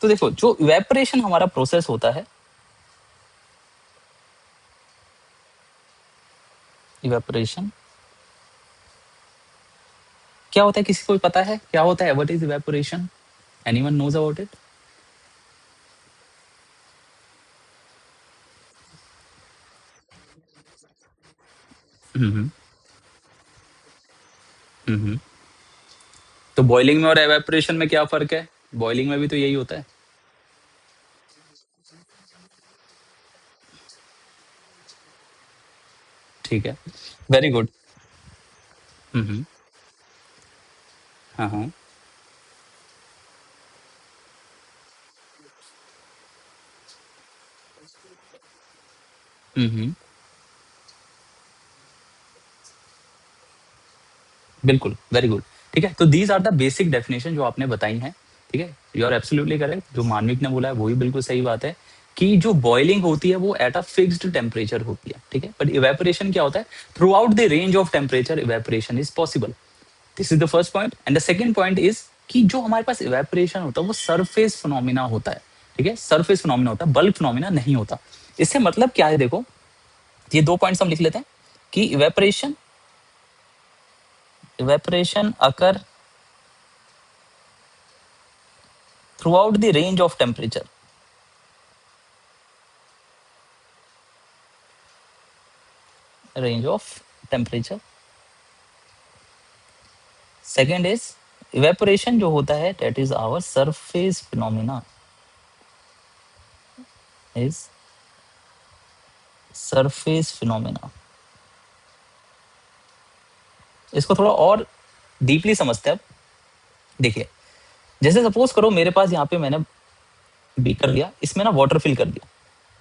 तो देखो जो इवेपोरेशन हमारा प्रोसेस होता है, इवेपोरेशन क्या होता है, किसी को पता है क्या होता है, what is evaporation? Anyone knows about it? Hmm hmm. तो बॉइलिंग में और एवेपोरेशन में क्या फर्क है? बॉइलिंग में भी तो यही होता है। ठीक है, वेरी गुड। हम्म। हाँ हाँ। हम्म। बिल्कुल, वेरी गुड। ठीक है, तो these are the basic definition जो आपने बताई हैं। ठीक है, यू आर एब्सोल्युटली करेक्ट। जो मानविक ने बोला है वही बिल्कुल सही बात है कि जो बॉइलिंग होती है वो एट अ फिक्स्ड टेम्परेचर होती है। ठीक है, बट इवेपोरेशन क्या होता है, through out the range of temperature evaporation is possible. This is the first point. And the second point is कि जो हमारे पास इवेपोरेशन होता है वो सरफेस फिनोमिना होता है। ठीक है, सरफेस फिनोमिना होता है, बल्क फिनोमिना नहीं होता। इससे मतलब क्या है, देखो ये दो पॉइंट्स हम लिख लेते हैं कि evaporation, evaporation occur throughout the range of temperature, range of temperature. Second is evaporation जो होता है that is our surface phenomena, is surface phenomena. इसको थोड़ा और डीपली समझते हैं अब। देखिए, जैसे सपोज करो मेरे पास यहाँ पे मैंने बीकर लिया, इसमें ना वाटर फिल कर दिया।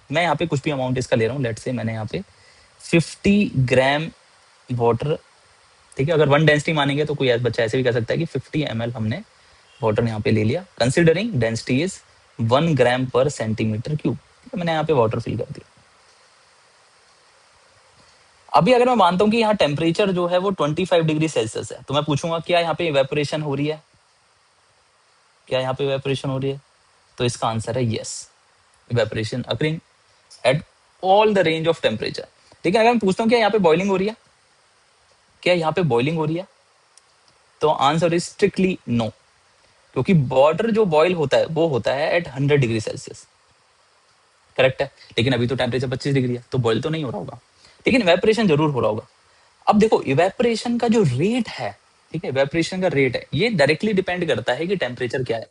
मैं यहाँ पे कुछ भी अमाउंट इसका ले रहा हूँ, लेट से मैंने यहाँ पे 50 ग्राम वाटर। ठीक है, अगर वन डेंसिटी मानेंगे तो कोई बच्चा ऐसे भी कर सकता है कि 50 ml हमने वाटर यहाँ पे ले लिया, कंसिडरिंग डेंसिटी इज 1 ग्राम पर सेंटीमीटर क्यूब। मैंने यहाँ पे वाटर फिल कर दिया। अभी अगर मैं मानता हूँ कि यहाँ टेम्परेचर जो है वो 25 डिग्री सेल्सियस है, तो मैं पूछूंगा क्या यहाँ पे इवेपोरेशन हो रही है, क्या यहाँ पे इवेपोरेशन हो रही है? तो इसका आंसर है yes, evaporation occurring at all the range of temperature. ठीक है, अगर मैं पूछता हूँ क्या यहाँ पे बॉइलिंग हो रही है, क्या यहाँ पे बॉइलिंग हो रही है, तो आंसर इज स्ट्रिक्टली नो, क्योंकि वाटर जो बॉयल होता है वो होता है एट 100 डिग्री सेल्सियस। करेक्ट है, लेकिन अभी तो टेम्परेचर 25 डिग्री है, तो बॉयल तो नहीं हो रहा होगा, लेकिन इवेपोरेशन जरूर हो रहा होगा। अब देखो इवेपोरेशन का जो रेट है, ठीक है, इवेपोरेशन का रेट है, ये डायरेक्टली डिपेंड करता है कि टेम्परेचर क्या है।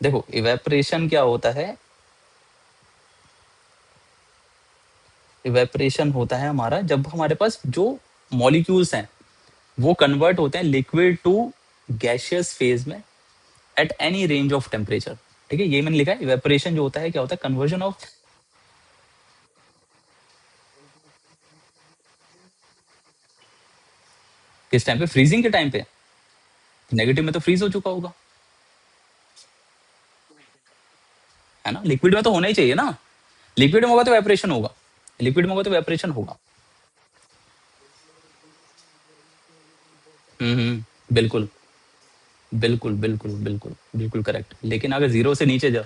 देखो इवेपोरेशन क्या होता है, इवेपोरेशन होता है हमारा जब हमारे पास जो मॉलिक्यूल्स हैं वो कन्वर्ट होते हैं लिक्विड टू गैशियस फेज में at any range of temperature. ठीक है, ये मैंने लिखा है, इवेपोरेशन जो होता है क्या होता है, कन्वर्जन ऑफ। किस टाइम पे? फ्रीजिंग के टाइम पे। नेगेटिव में तो फ्रीज हो चुका होगा, है ना? लिक्विड में तो होना ही चाहिए ना, लिक्विड में होगा तो इवेपोरेशन होगा, लिक्विड में होगा तो इवेपोरेशन होगा। बिल्कुल बिल्कुल बिल्कुल बिल्कुल बिल्कुल करेक्ट, लेकिन अगर जीरो से नीचे जा,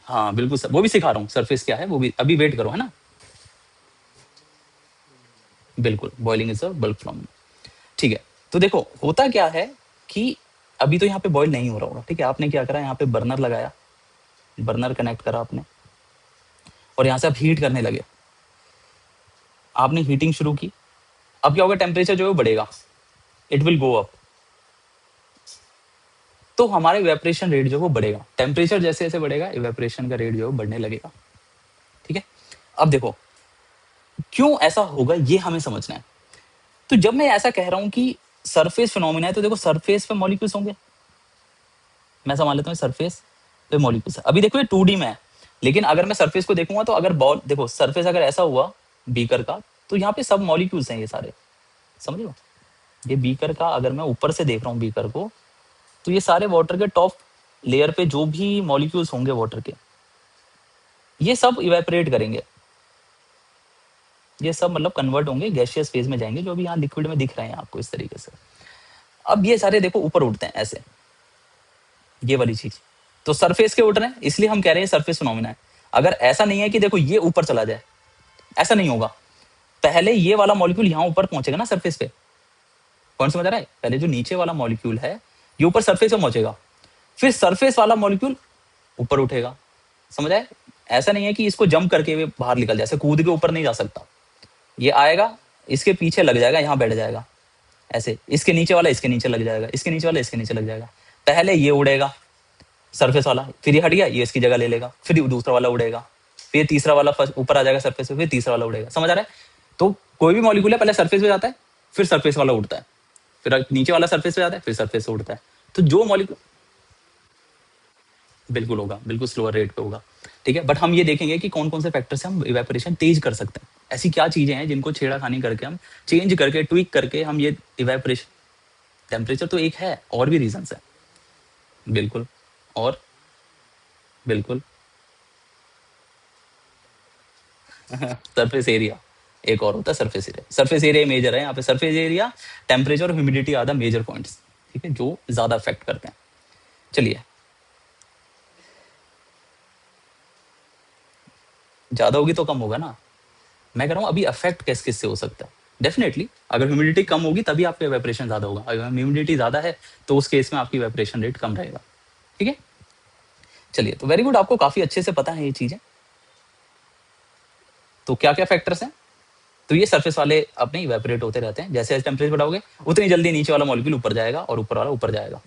हाँ बिल्कुल वो भी सिखा रहा हूँ, सरफेस क्या है वो भी, अभी वेट करो, है ना? बिल्कुल, boiling is a bulk from. ठीक है, तो देखो होता क्या है कि अभी तो यहाँ पे बॉईल नहीं हो रहा होगा। ठीक है, आपने क्या करा, यहाँ पे बर्नर लगाया, बर्नर कनेक्ट करा आपने, और यहाँ से आप हीट करने लगे, आपने हीटिंग शुरू की। अब क्या होगा, टेम्परेचर जो है वो बढ़ेगा, इट विल गो अप, तो हमारा इवेपोरेशन रेट जो है वो बढ़ेगा। टेम्परेचर जैसे जैसे बढ़ेगा इवेपोरेशन का रेट जो है वो बढ़ने लगेगा। ठीक है, अब देखो क्यों ऐसा होगा ये हमें समझना है। तो जब मैं ऐसा कह रहा हूं कि सरफेस फिनोमिना है, तो देखो सरफेस पे मॉलिक्यूल्स होंगे, मैं समझ लेता हूँ सरफेस पे मॉलिक्यूल्स। अभी देखो ये 2D में है, लेकिन अगर मैं सरफेस को देखूंगा तो अगर बॉल, देखो सरफेस अगर ऐसा हुआ बीकर का, तो यहाँ पे सब मॉलिक्यूल्स हैं ये सारे, समझ लो। ये बीकर का अगर मैं ऊपर से देख रहा हूँ बीकर को, तो ये सारे वाटर के टॉप लेयर पे जो भी मॉलिक्यूल्स होंगे वाटर के, ये सब इवेपोरेट करेंगे, ये सब मतलब कन्वर्ट होंगे, गैशियस फेज में जाएंगे, जो भी यहाँ लिक्विड में दिख रहे हैं आपको इस तरीके से। अब ये सारे देखो ऊपर उठते हैं ऐसे, ये वाली चीज। तो सरफेस के उड़ रहे हैं इसलिए हम कह रहे हैं सरफेस फिनोमिना है। अगर ऐसा नहीं है कि देखो ये ऊपर चला जाए, ऐसा नहीं होगा। पहले ये वाला मॉलिक्यूल यहाँ ऊपर पहुंचेगा ना सरफेस पे, कौन समझ रहा है? पहले जो नीचे वाला मॉलिक्यूल है ये ऊपर सरफेस पे पहुंचेगा, फिर सरफेस वाला मॉलिक्यूल ऊपर उठेगा। समझ आए? ऐसा नहीं है कि इसको जंप करके वे बाहर निकल जाए, ऐसे कूद के ऊपर नहीं जा सकता। ये आएगा, इसके पीछे लग जाएगा, यहाँ बैठ जाएगा, ऐसे इसके नीचे वाला इसके नीचे लग जाएगा, इसके नीचे वाला इसके नीचे लग जाएगा। पहले ये उड़ेगा सरफेस वाला, फिर ये हट गया, ये इसकी जगह ले लेगा, फिर दूसरा वाला उड़ेगा, फिर तीसरा वाला ऊपर आ जाएगा सरफेस पे, फिर तीसरा वाला उड़ेगा। समझ आ रहा है? तो कोई भी मॉलिक्यूल है पहले सरफेस पे जाता है, फिर सरफेस वाला उड़ता है, फिर नीचे वाला सरफेस पे जाता है, फिर सरफेस से उड़ता है। तो जो मॉलिक्यूल बिल्कुल होगा, बिल्कुल स्लोअर रेट पे होगा। ठीक है, बट हम ये देखेंगे कि कौन कौन से फैक्टर से हम इवेपोरेशन तेज कर सकते हैं। ऐसी क्या चीजें हैं जिनको छेड़ाखानी करके हम चेंज करके ट्विक करके हम ये इवेपोरेशन। टेम्परेचर तो एक है, और भी रीजंस है। बिल्कुल। और बिल्कुल सरफेस एरिया एक और होता है। Surface area, surface area measure है यहाँ पे। सरफेस एरिया, टेम्परेचर और humidity are the measure points, ठीक है, जो ज्यादा अफेक्ट करते हैं। चलिए, ज्यादा होगी तो कम होगा ना। मैं कह रहा हूँ अभी अफेक्ट किस किस से हो सकता है। डेफिनेटली अगर ह्यूमिडिटी कम होगी तभी आपका इवेपोरेशन ज्यादा होगा, अगर ह्यूमिडिटी ज्यादा है तो उस केस में आपकी इवेपोरेशन रेट कम रहेगा। ठीक है, चलिए, तो वेरी गुड, आपको काफी अच्छे से पता है ये चीजें। तो क्या क्या फैक्टर्स हैं? तो ये सरफेस वाले अपने इवेपोरेट होते रहते हैं, जैसे टेम्परेचर बढ़ाओगे उतनी जल्दी नीचे वाला मॉलिक्यूल ऊपर जाएगा और ऊपर वाला ऊपर जाएगा।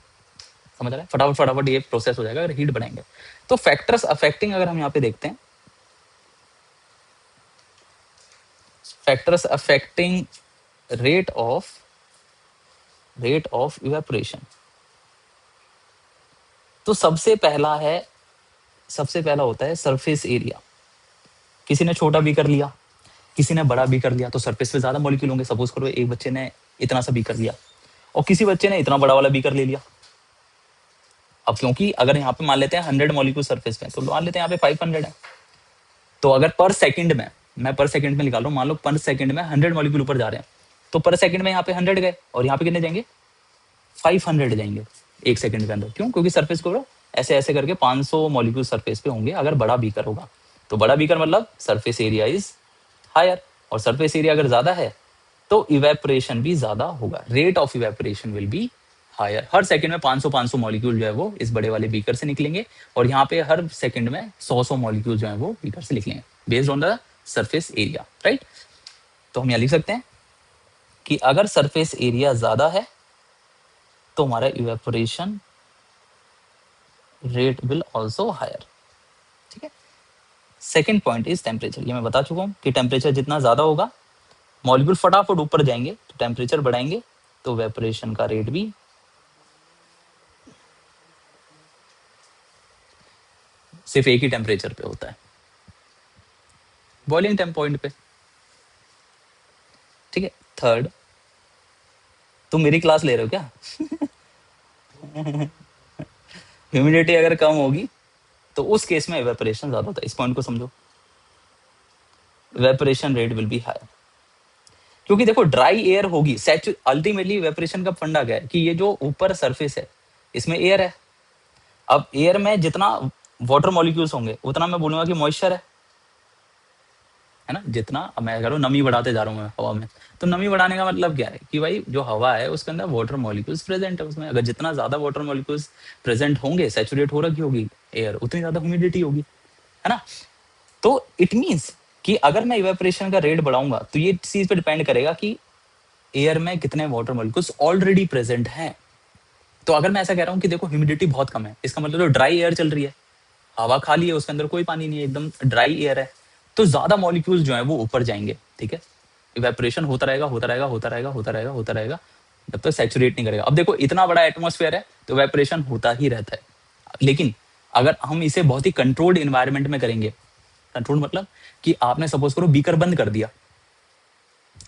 समझ रहा है? फटाफट फटाफट ये प्रोसेस हो जाएगा अगर हीट बढ़ाएंगे। तो फैक्टर्स अफेक्टिंग अगर हम यहाँ पे देखते हैं, factors affecting rate of evaporation, तो सबसे पहला होता है सरफेस एरिया। किसी ने छोटा भी कर लिया, किसी ने बड़ा भी कर लिया, तो सरफेस पे ज्यादा मॉलिक्यूल होंगे। सपोज करो एक बच्चे ने इतना सा भी कर लिया और किसी बच्चे ने इतना बड़ा वाला भी कर ले लिया। अब क्योंकि अगर यहाँ पे मान लेते हैं 100 मॉलिक्यूल सरफेस पे, तो मान लेते हैं यहाँ पे 500 है। तो अगर पर सेकंड में, मैं पर सेकंड में निकाल रहा हूँ, मान लो पर सेकंड में 100 मॉलिक्यूल ऊपर जा रहे हैं, तो पर सेकंड में यहाँ पे 100 गए और यहाँ पे कितने जाएंगे? 500 जाएंगे एक सेकंड के अंदर। क्यों? क्योंकि सरफेस को ऐसे ऐसे करके 500 मॉलिक्यूल सरफेस पे होंगे अगर बड़ा बीकर होगा। तो बड़ा बीकर मतलब सरफेस एरिया इज हायर, और सरफेस एरिया अगर ज्यादा है तो इवेपोरेशन भी ज्यादा होगा, rate of evaporation will be higher. हर सेकंड में 500 मॉलिक्यूल जो है वो इस बड़े वाले बीकर से निकलेंगे, और यहाँ पे हर सेकंड में 100 मॉलिक्यूल जो है वो बीकर से निकलेंगे based on the surface area, right. तो हम यहाँ लिख सकते हैं कि अगर सरफेस एरिया ज्यादा है तो हमारा evaporation rate will also higher. ठीक है, सेकेंड पॉइंट इज टेम्परेचर। ये मैं बता चुका हूँ कि टेम्परेचर जितना ज्यादा होगा मॉलिक्यूल फटाफट ऊपर जाएंगे, तो टेम्परेचर बढ़ाएंगे तो इवेपोरेशन का रेट भी सिर्फ एक ही टेम्परेचर पे होता है, बॉइलिंग टेम्प पॉइंट पे। ठीक है, थर्ड, तुम मेरी क्लास ले रहे हो क्या? ह्यूमिडिटी अगर कम होगी तो उस केस में इवेपोरेशन ज्यादा होता है। इस पॉइंट को समझो, evaporation rate will be higher. क्योंकि देखो ड्राई एयर होगी, अल्टीमेटली इवेपोरेशन का फंडा क्या है कि ये जो ऊपर सरफेस है इसमें एयर है। अब एयर में जितना वाटर मॉलिक्यूल्स होंगे उतना मैं बोलूंगा कि मॉइस्चर है ना। जितना अब मैं कह रहा हूँ नमी बढ़ाते जा रहा हूँ मैं हवा में, तो नमी बढ़ाने का मतलब क्या है कि भाई जो हवा है उसके अंदर वाटर मॉलिक्यूल्स प्रेजेंट है उसमें। अगर जितना ज्यादा वाटर मॉलिक्यूल्स प्रेजेंट होंगे, सैचुरेट हो रखी होगी एयर, उतनी ज्यादा ह्यूमिडिटी होगी, है ना। तो इट मीन्स कि अगर मैं इवेपोरेशन का रेट बढ़ाऊंगा तो ये चीज पे डिपेंड करेगा कि एयर में कितने वाटर मॉलिक्यूल्स ऑलरेडी प्रेजेंट हैं। तो अगर मैं ऐसा कह रहा हूँ कि देखो ह्यूमिडिटी बहुत कम है, इसका मतलब तो ड्राई एयर चल रही है, हवा खाली है, उसके अंदर कोई पानी नहीं है, एकदम ड्राई एयर है, तो ज्यादा मॉलिक्यूल्स जो है वो ऊपर जाएंगे। ठीक है, इवेपोरेशन होता रहेगा होता रहेगा होता रहेगा होता रहेगा होता रहेगा जब तक सैचुरेट नहीं करेगा। अब देखो इतना बड़ा एटमॉस्फेयर है तो इवेपोरेशन होता ही रहता है, लेकिन अगर हम इसे बहुत ही कंट्रोल्ड इन्वायरमेंट में करेंगे, कंट्रोल मतलब कि आपने सपोज करो बीकर बंद कर दिया,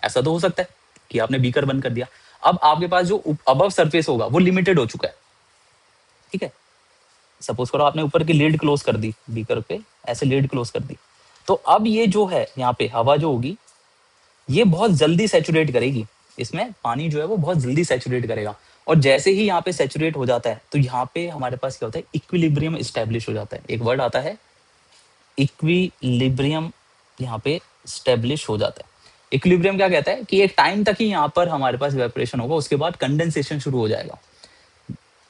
ऐसा तो हो सकता है कि आपने बीकर बंद कर दिया, अब आपके पास जो अबव सरफेस होगा वो लिमिटेड हो चुका है। ठीक है, सपोज करो आपने ऊपर की लीड क्लोज कर दी, बीकर पे ऐसे लीड क्लोज कर दी, तो अब ये जो है यहाँ पे हवा जो होगी ये बहुत जल्दी सैचुरेट करेगी, इसमें पानी जो है वो बहुत जल्दी सैचुरेट करेगा, और जैसे ही यहाँ पे सैचुरेट हो जाता है तो यहाँ पे हमारे पास क्या होता है, इक्विलिब्रियम स्टैब्लिश हो जाता है। एक वर्ड आता है इक्विलिब्रियम, यहाँ पे स्टैब्लिश हो जाता है। इक्विलिब्रियम क्या कहता है कि एक टाइम तक ही यहाँ पर हमारे पास इवेपोरेशन होगा, उसके बाद कंडेंसेशन शुरू हो जाएगा।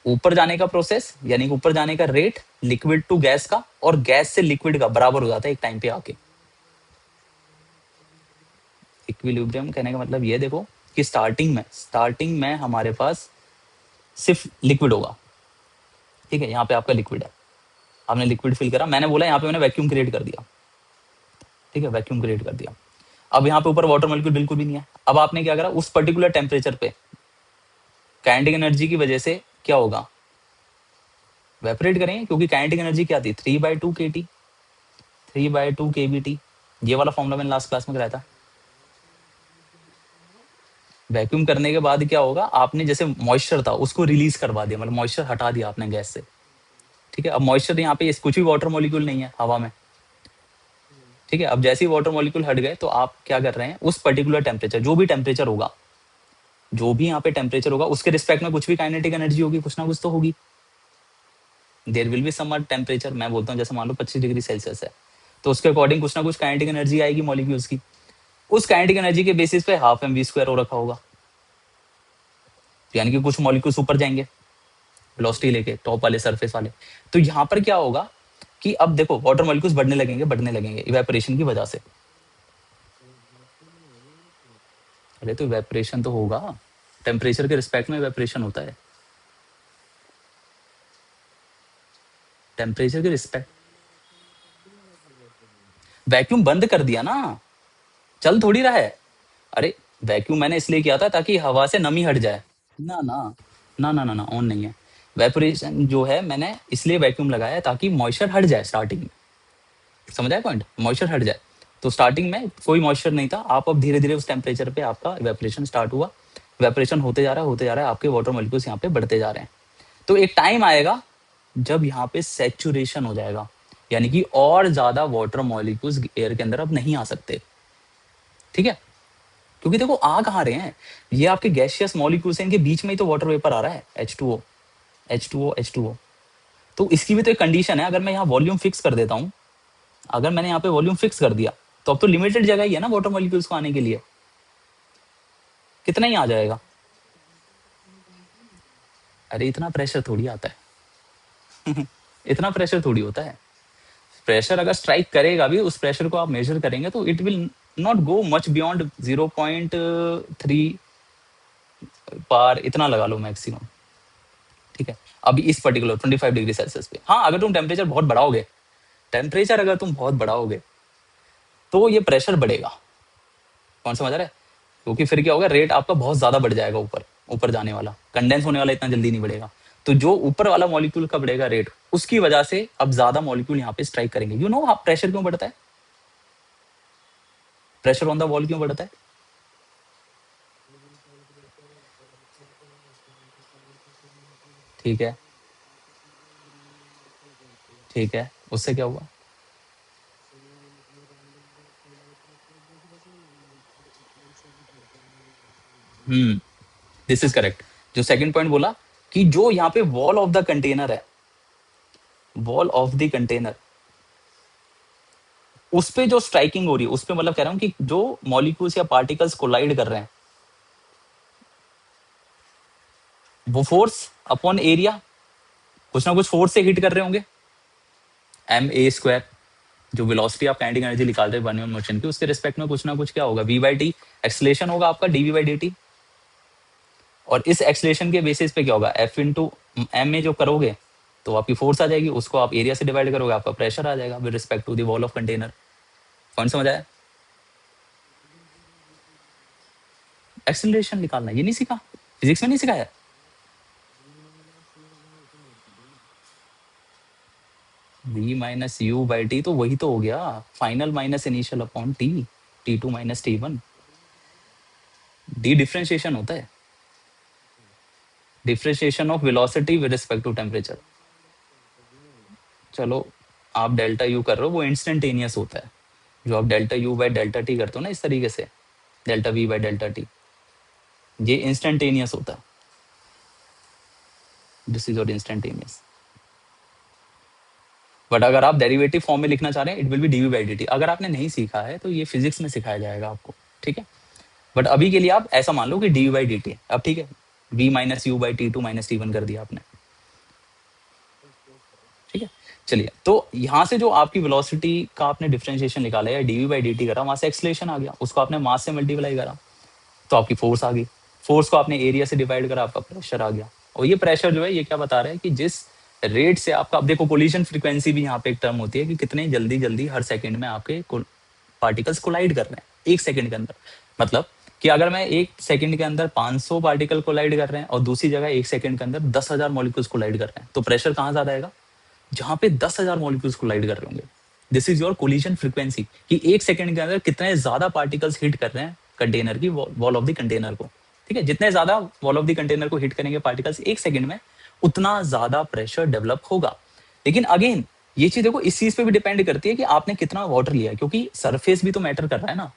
ऊपर जाने का प्रोसेस यानी कि ऊपर जाने का रेट लिक्विड टू गैस का और गैस से लिक्विड का बराबर हो जाता है एक टाइम पे आके। इक्विलिब्रियम कहने का मतलब ये देखो कि स्टार्टिंग में हमारे पास सिर्फ लिक्विड होगा, ठीक है, यहाँ पे आपका लिक्विड है, आपने लिक्विड फिल करा, मैंने बोला यहाँ पे मैंने वैक्यूम क्रिएट कर दिया, ठीक है, वैक्यूम क्रिएट कर दिया। अब यहाँ पे ऊपर वाटर मॉलिक्यूल बिल्कुल भी नहीं है। अब आपने क्या करा, उस पर्टिकुलर टेम्परेचर पे काइनेटिक एनर्जी की वजह से क्या होगा, वेपरेट करेंगे, क्योंकि काइनेटिक एनर्जी क्या थी, 3/2 kT, 3/2 kBT। ये वाला फॉर्मूला मैंने लास्ट क्लास में कराया था। वैक्यूम करने के बाद क्या होगा, आपने जैसे मॉइस्चर था उसको रिलीज करवा दिया, मतलब मॉइस्चर हटा दिया आपने गैस से, ठीक है। अब मॉइस्चर यहाँ पे कुछ भी वाटर मॉलिक्यूल नहीं है हवा में, ठीक है। अब जैसे ही वाटर मॉलिक्यूल हट गए तो आप क्या कर रहे हैं, उस पर्टिकुलर टेम्परेचर, जो भी टेम्परेचर होगा, जो भी यहाँ पे टेम्परेचर होगा उसके रिस्पेक्ट में कुछ भी काइनेटिक एनर्जी होगी, कुछ ना कुछ तो होगी। There will be some temperature, मैं बोलता हूँ जैसे मान लो 25 डिग्री सेल्सियस है, तो उसके अकॉर्डिंग कुछ ना कुछ काइनेटिक एनर्जी आएगी मॉलिक्यूल्स की। उस काइनेटिक एनर्जी के बेसिस पे 12mv² हो रखा होगा, यानी कि कुछ मॉलिक्यूल्स ऊपर जाएंगे वेलोसिटी लेके, टॉप वाले सरफेस वाले। तो यहाँ पर क्या होगा कि अब देखो वाटर मॉलिक्यूल्स बढ़ने लगेंगे इवेपोरेशन की वजह से। अरे तो इवेपोरेशन तो होगा, टेम्परेचर के रिस्पेक्ट में इवेपोरेशन होता है, टेम्परेचर के रिस्पेक्ट। वैक्यूम बंद कर दिया ना, चल थोड़ी रहा है। अरे वैक्यूम मैंने इसलिए किया था ताकि हवा से नमी हट जाए। ना ना ना ऑन नहीं है। वेपोरेशन जो है मैंने इसलिए वैक्यूम लगाया है ताकि मॉइस्चर हट जाए स्टार्टिंग में, समझ आया पॉइंट, मॉइस्चर हट जाए। तो स्टार्टिंग में कोई मॉइस्चर नहीं था, आप अब धीरे धीरे उस टेम्परेचर पे आपका इवेपोरेशन स्टार्ट हुआ, इवेपोरेशन होते जा रहा है, आपके वाटर मॉलिक्यूल्स यहाँ पे बढ़ते जा रहे हैं। तो एक टाइम आएगा जब यहाँ पे सैचुरेशन हो जाएगा, यानी कि और ज्यादा वाटर मॉलिक्यूल्स एयर के अंदर अब नहीं आ सकते, ठीक है। क्योंकि देखो आ कहाँ रहे हैं, ये आपके गैसियस मॉलिक्यूल्स हैं, इनके बीच में ही तो वाटर वेपर आ रहा है, H2O H2O H2O। तो इसकी भी तो एक कंडीशन है, अगर मैं यहाँ वॉल्यूम फिक्स कर देता हूँ, अगर मैंने यहाँ पे वॉल्यूम फिक्स कर दिया तो अब तो लिमिटेड जगह ही है ना वाटर मॉलिक्यूल्स को आने के लिए, कितना ही आ जाएगा। अरे इतना प्रेशर थोड़ी आता है इतना प्रेशर थोड़ी होता है। प्रेशर अगर स्ट्राइक करेगा भी, उस प्रेशर को आप मेजर करेंगे तो it will not go much beyond 0.3 पार, इतना लगा लो मैक्सिमम, ठीक है। अभी इस पर्टिकुलर 25 डिग्री सेल्सियस पे, हाँ अगर तुम टेम्परेचर अगर तुम बहुत बढ़ाओगे तो ये प्रेशर बढ़ेगा। कौन समझ रहा है, क्योंकि फिर क्या होगा, रेट आपका बहुत ज्यादा बढ़ जाएगा, ऊपर ऊपर जाने वाला, कंडेंस होने वाला इतना जल्दी नहीं बढ़ेगा। तो जो ऊपर वाला मॉलिक्यूल का बढ़ेगा रेट, उसकी वजह से अब ज्यादा मॉलिक्यूल यहाँ पे स्ट्राइक करेंगे। यू नो प्रेशर क्यों बढ़ता है, प्रेशर ऑन द वॉल क्यों बढ़ता है, ठीक है, ठीक है, उससे क्या हुआ। This is correct. जो सेकंड पॉइंट बोला कि जो यहाँ पे वॉल ऑफ द कंटेनर है, वॉल ऑफ द कंटेनर, उस पे जो स्ट्राइकिंग हो रही है, उस पे मतलब कह रहा हूँ कि जो मॉलिक्यूल्स या पार्टिकल्स कोलाइड कर रहे हैं, वो फोर्स अपॉन एरिया, कुछ ना कुछ फोर्स से हिट कर रहे होंगे, ma², जो वेलोसिटी आप काइनेटिक एनर्जी निकाल रहे हैं वन मोशन की, उसके रिस्पेक्ट में कुछ ना कुछ क्या होगा, v/t एक्सलेशन होगा आपका, dv/dt। और इस एक्सलेशन के बेसिस पे क्या होगा, f/m में जो करोगे तो आपकी फोर्स आ जाएगी, उसको आप एरिया से डिवाइड करोगे, आपका प्रेशर आ जाएगा with respect to the wall of container. कौन समझ आया, एक्सेलरेशन निकालना ये नहीं सीखा, फिजिक्स में नहीं सिखाया। v-u/t तो वही तो हो गया, final minus initial upon T, T2 minus T1। D differentiation होता है, differentiation of velocity with respect to temperature. चलो आप डेल्टा यू कर रहे हो, वो इंस्टेंटेनियस होता है, जो आप delta U by delta T करते हो ना इस तरीके से, delta V by delta T, ये इंस्टेंटेनियस होता है, this is your instantaneous. But अगर आप डेरिवेटिव फॉर्म में लिखना चाह रहे हैं, it will be DV by D T. अगर आपने नहीं सीखा है तो ये फिजिक्स में सिखाया जाएगा आपको, ठीक है। बट अभी के लिए आप ऐसा मान लो कि डी बाई डी टी। अब ठीक है, v minus U by T two minus T one कर दिया आपने, ठीक है। चलिए, तो यहाँ से जो आपकी वेलोसिटी का आपने डिफरेंशिएशन निकाला या डीवी बाई डी टी करा, वहां से एक्सलेशन आ गया, उसको आपने मास से मल्टीप्लाई करा तो आपकी फोर्स आ गई। फोर्स को आपने एरिया से डिवाइड करा, आपका प्रेशर आ गया। और ये प्रेशर जो है ये क्या बता रहा है कि जिस रेट से आपका, अब देखो कोलिजन फ्रीक्वेंसी भी यहाँ पे एक टर्म होती है कि कितने जल्दी जल्दी हर सेकंड में आपके पार्टिकल्स कोलाइड कर रहे हैं एक सेकंड के अंदर। मतलब कि अगर मैं एक सेकंड के अंदर 500 पार्टिकल कोलाइड कर रहे हैं और दूसरी जगह एक सेकंड के अंदर 10,000 मॉलिक्यूल्स कोलाइड कर रहे हैं, तो प्रेशर कहाँ ज्यादा आएगा? जहां पे 10,000 मॉलिक्यूल्स कोलाइड कर रहे होंगे। This is your collision frequency, कि एक सेकंड के अंदर कितने ज्यादा पार्टिकल्स हिट कर रहे हैं कंटेनर की वॉल ऑफ द कंटेनर को, ठीक है। जितने ज्यादा वॉल ऑफ द कंटेनर को हिट करेंगे पार्टिकल्स एक सेकंड में, उतना ज्यादा प्रेशर डेवलप होगा। लेकिन अगेन ये चीज देखो इस चीज पे भी डिपेंड करती है कि आपने कितना वाटर लिया है, क्योंकि सरफेस भी तो मैटर कर रहा है ना।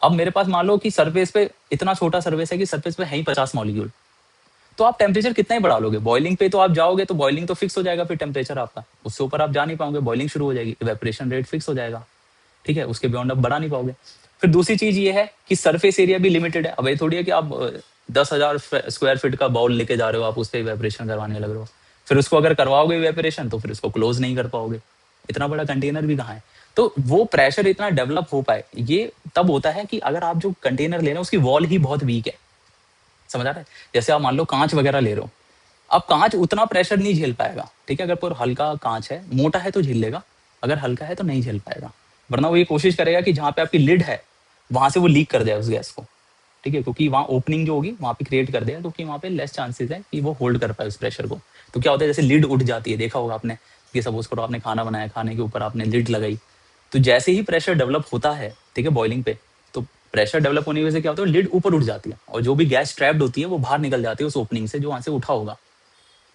अब मेरे पास मान लो कि सरफेस पे इतना छोटा सरफेस है कि सरफेस पे है ही 50 मॉलिक्यूल, तो आप टेम्परेचर कितना ही बढ़ा लोगे, बॉइलिंग पे तो आप जाओगे तो बॉइलिंग तो फिक्स हो जाएगा, फिर टेम्परेचर आपका उससे ऊपर आप जा नहीं पाओगे, बॉइलिंग शुरू हो जाएगी, इवेपोरेशन रेट फिक्स हो जाएगा, ठीक है। उसके बियॉन्ड आप बढ़ा नहीं पाओगे। फिर दूसरी चीज ये है कि सरफेस एरिया भी लिमिटेड है। अब ये थोड़ी है कि आप 10,000 स्क्वायर फीट का बाउल लेके जा रहे हो, आप उस पर इवेपोरेशन करवाने लग रहे हो, फिर उसको अगर करवाओगे इवेपोरेशन तो फिर उसको क्लोज नहीं कर पाओगे, इतना बड़ा कंटेनर भी कहाँ है। तो वो प्रेशर इतना डेवलप हो पाए ये तब होता है कि अगर आप जो कंटेनर ले रहे हो उसकी वॉल ही बहुत वीक है, समझ आ रहा है। जैसे आप मान लो कांच वगैरह ले रहे हो, अब कांच उतना प्रेशर नहीं झेल पाएगा, ठीक है। अगर पूरा हल्का कांच है, मोटा है तो झेल लेगा, अगर हल्का है तो नहीं झेल पाएगा। वरना वो ये कोशिश करेगा कि जहाँ पे आपकी लिड है वहां से वो लीक कर दे उस गैस को, ठीक है, क्योंकि वहाँ ओपनिंग जो होगी वहां पे क्रिएट कर देगा, क्योंकि वहां पे लेस चांसेस है कि वो होल्ड कर पाए उस प्रेशर को। तो क्या होता है, जैसे लिड उठ जाती है, देखा होगा आपने कि सपोज करो आपने खाना बनाया, खाने के ऊपर आपने लिड लगाई, तो जैसे ही प्रेशर डेवलप होता है, ठीक है, बॉइलिंग पे, तो प्रेशर डेवलप होने की वजह से क्या होता है, लिड ऊपर उठ जाती है और जो भी गैस ट्रैप्ड होती है वो बाहर निकल जाती है उस ओपनिंग से जो वहां से उठा होगा,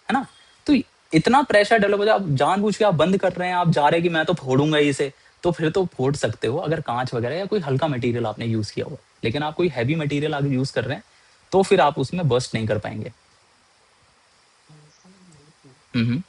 है ना। तो इतना प्रेशर डेवलप हो जाए, आप जानबूझ के आप बंद कर रहे हैं, आप जा रहे हैं कि मैं तो फोड़ूंगा इसे, तो फिर तो फोड़ सकते हो अगर कांच वगैरह या कोई हल्का मटेरियल आपने यूज किया हुआ। लेकिन आप कोई हैवी मटेरियल अगर यूज कर रहे हैं तो फिर आप उसमें बर्स्ट नहीं कर पाएंगे। हम्म।